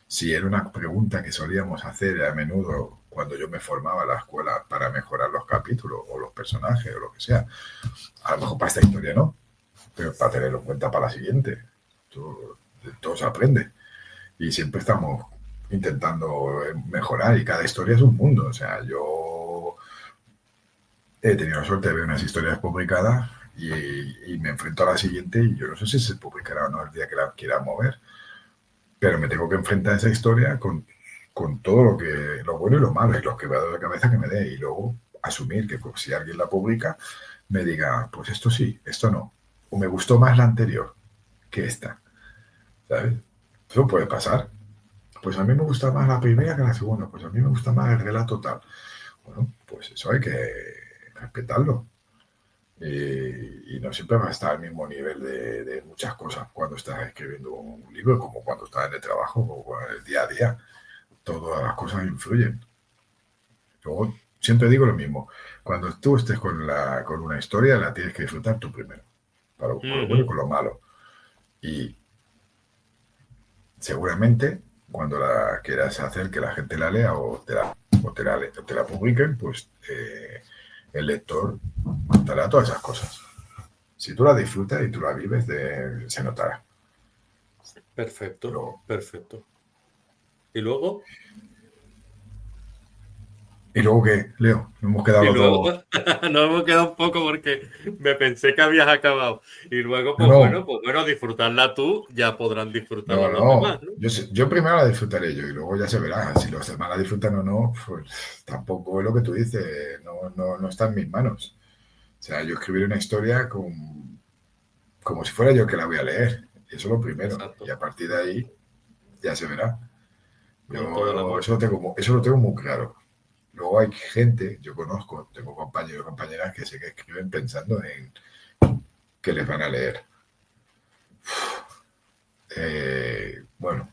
Si era una pregunta que solíamos hacer a menudo cuando yo me formaba en la escuela para mejorar los capítulos o los personajes o lo que sea. A lo mejor para esta historia no, pero para tenerlo en cuenta para la siguiente. Todo se aprende. Y siempre estamos intentando mejorar y cada historia es un mundo. O sea, yo he tenido la suerte de ver unas historias publicadas y me enfrento a la siguiente y yo no sé si se publicará o no el día que la quiera mover, pero me tengo que enfrentar a esa historia con todo lo bueno y lo malo y los quebrados de cabeza que me dé y luego asumir que pues, si alguien la publica me diga, pues esto sí, esto no, o me gustó más la anterior que esta, ¿sabes? Eso puede pasar. Pues a mí me gusta más la primera que la segunda, pues a mí me gusta más el relato tal. Bueno, pues eso hay que respetarlo. Y no siempre va a estar al mismo nivel de muchas cosas cuando estás escribiendo un libro, como cuando estás en el trabajo o en el día a día. Todas las cosas influyen. Luego, siempre digo lo mismo. Cuando tú estés con una historia, la tienes que disfrutar tú primero, con lo bueno y con lo malo. Y seguramente cuando la quieras hacer que la gente la lea o te la publiquen, pues el lector notará todas esas cosas. Si tú la disfrutas y tú la vives, se notará. Perfecto, Pero perfecto. Y luego, ¿Y luego qué, Leo? Nos hemos quedado Y los luego dos. nos hemos quedado un poco porque me pensé que habías acabado. Y luego, No, no, pues bueno, disfrutarla tú, ya podrán no, disfrutarla los demás, no. ¿no? Yo primero la disfrutaré yo y luego ya se verá. Si los demás la disfrutan o no, pues tampoco es lo que tú dices. No, no, no está en mis manos. O sea, yo escribiré una historia como si fuera yo que la voy a leer. Eso es lo primero. Y Exacto. a partir de ahí ya se verá. Con todo el Yo amor. eso lo tengo muy claro. Luego hay gente, yo conozco, tengo compañeros y compañeras que sé que escriben pensando en que les van a leer. Bueno,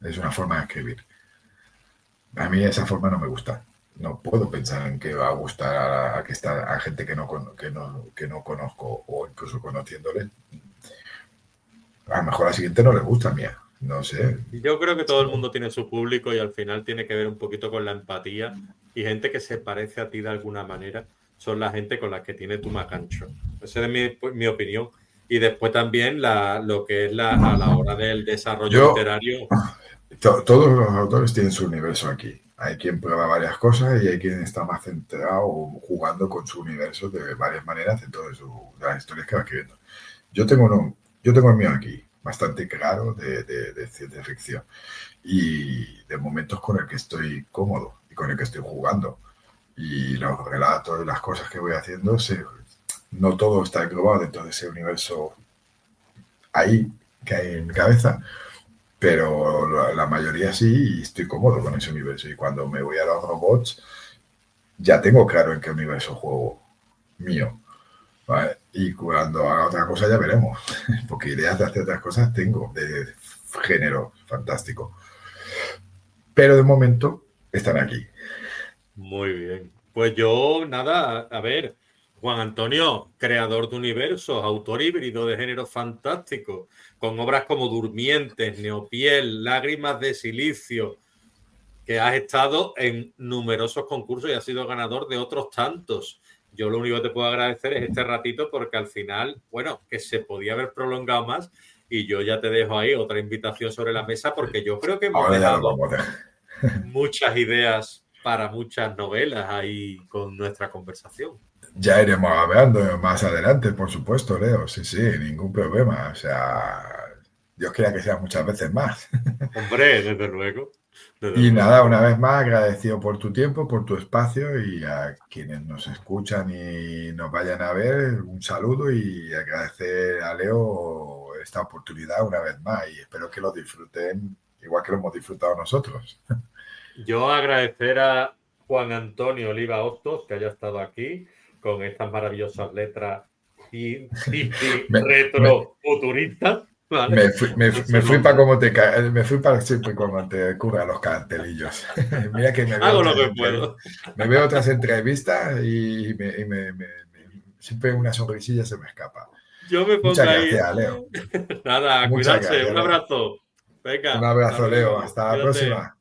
es una forma de escribir. A mí esa forma no me gusta. No puedo pensar en que va a gustar a gente que no conozco o incluso conociéndole. A lo mejor a la siguiente no le gusta a mía. No sé. Yo creo que todo el mundo tiene su público y al final tiene que ver un poquito con la empatía y gente que se parece a ti de alguna manera son la gente con la que tiene tu macancho. Esa es mi opinión. Y después también lo que es a la hora del desarrollo Yo, literario. todos los autores tienen su universo aquí. Hay quien prueba varias cosas y hay quien está más centrado jugando con su universo de varias maneras dentro de las historias que va escribiendo. Yo tengo, yo tengo el mío aquí, bastante claro de ciencia ficción y de momentos con el que estoy cómodo y con el que estoy jugando. Y los relatos y las cosas que voy haciendo, no todo está englobado dentro de ese universo ahí que hay en mi cabeza, pero la mayoría sí y estoy cómodo con ese universo. Y cuando me voy a los robots, ya tengo claro en qué universo juego mío. ¿Vale? Y cuando haga otra cosa ya veremos, porque ideas de hacer otras cosas tengo de género fantástico. Pero de momento están aquí. Muy bien. Pues yo, nada, a ver, Juan Antonio, creador de universos, autor híbrido de género fantástico, con obras como Durmientes, Neopiel, Lágrimas de Silicio, que has estado en numerosos concursos y has sido ganador de otros tantos. Yo lo único que te puedo agradecer es este ratito porque al final, bueno, que se podía haber prolongado más y yo ya te dejo ahí otra invitación sobre la mesa porque yo creo que hemos Ahora ya lo dejado vamos a dejar. muchas ideas para muchas novelas ahí con nuestra conversación. Ya iremos hablando más adelante, por supuesto, Leo. Sí, sí, ningún problema. O sea, Dios quiera que sea muchas veces más. Hombre, desde luego, desde Y nada, luego. una vez más agradecido por tu tiempo, por tu espacio y a quienes nos escuchan y nos vayan a ver, un saludo y agradecer a Leo esta oportunidad una vez más y espero que lo disfruten igual que lo hemos disfrutado nosotros. Yo agradecer a Juan Antonio Oliva Hostos que haya estado aquí con estas maravillosas letras hippie, Me, me, retro, futuristas, ¿vale? me Eso fui no. para como me fui para siempre como te cubra los cartelillos. Mira que Hago lo que puedo. me veo otras entrevistas y siempre una sonrisilla se me escapa. Yo me pongo Muchas ahí. gracias, Leo. Nada, Muchas cuidarse. gracias, Un Leo. abrazo. Un Venga, hasta abrazo, Leo. luego. Hasta la Cuídate. próxima.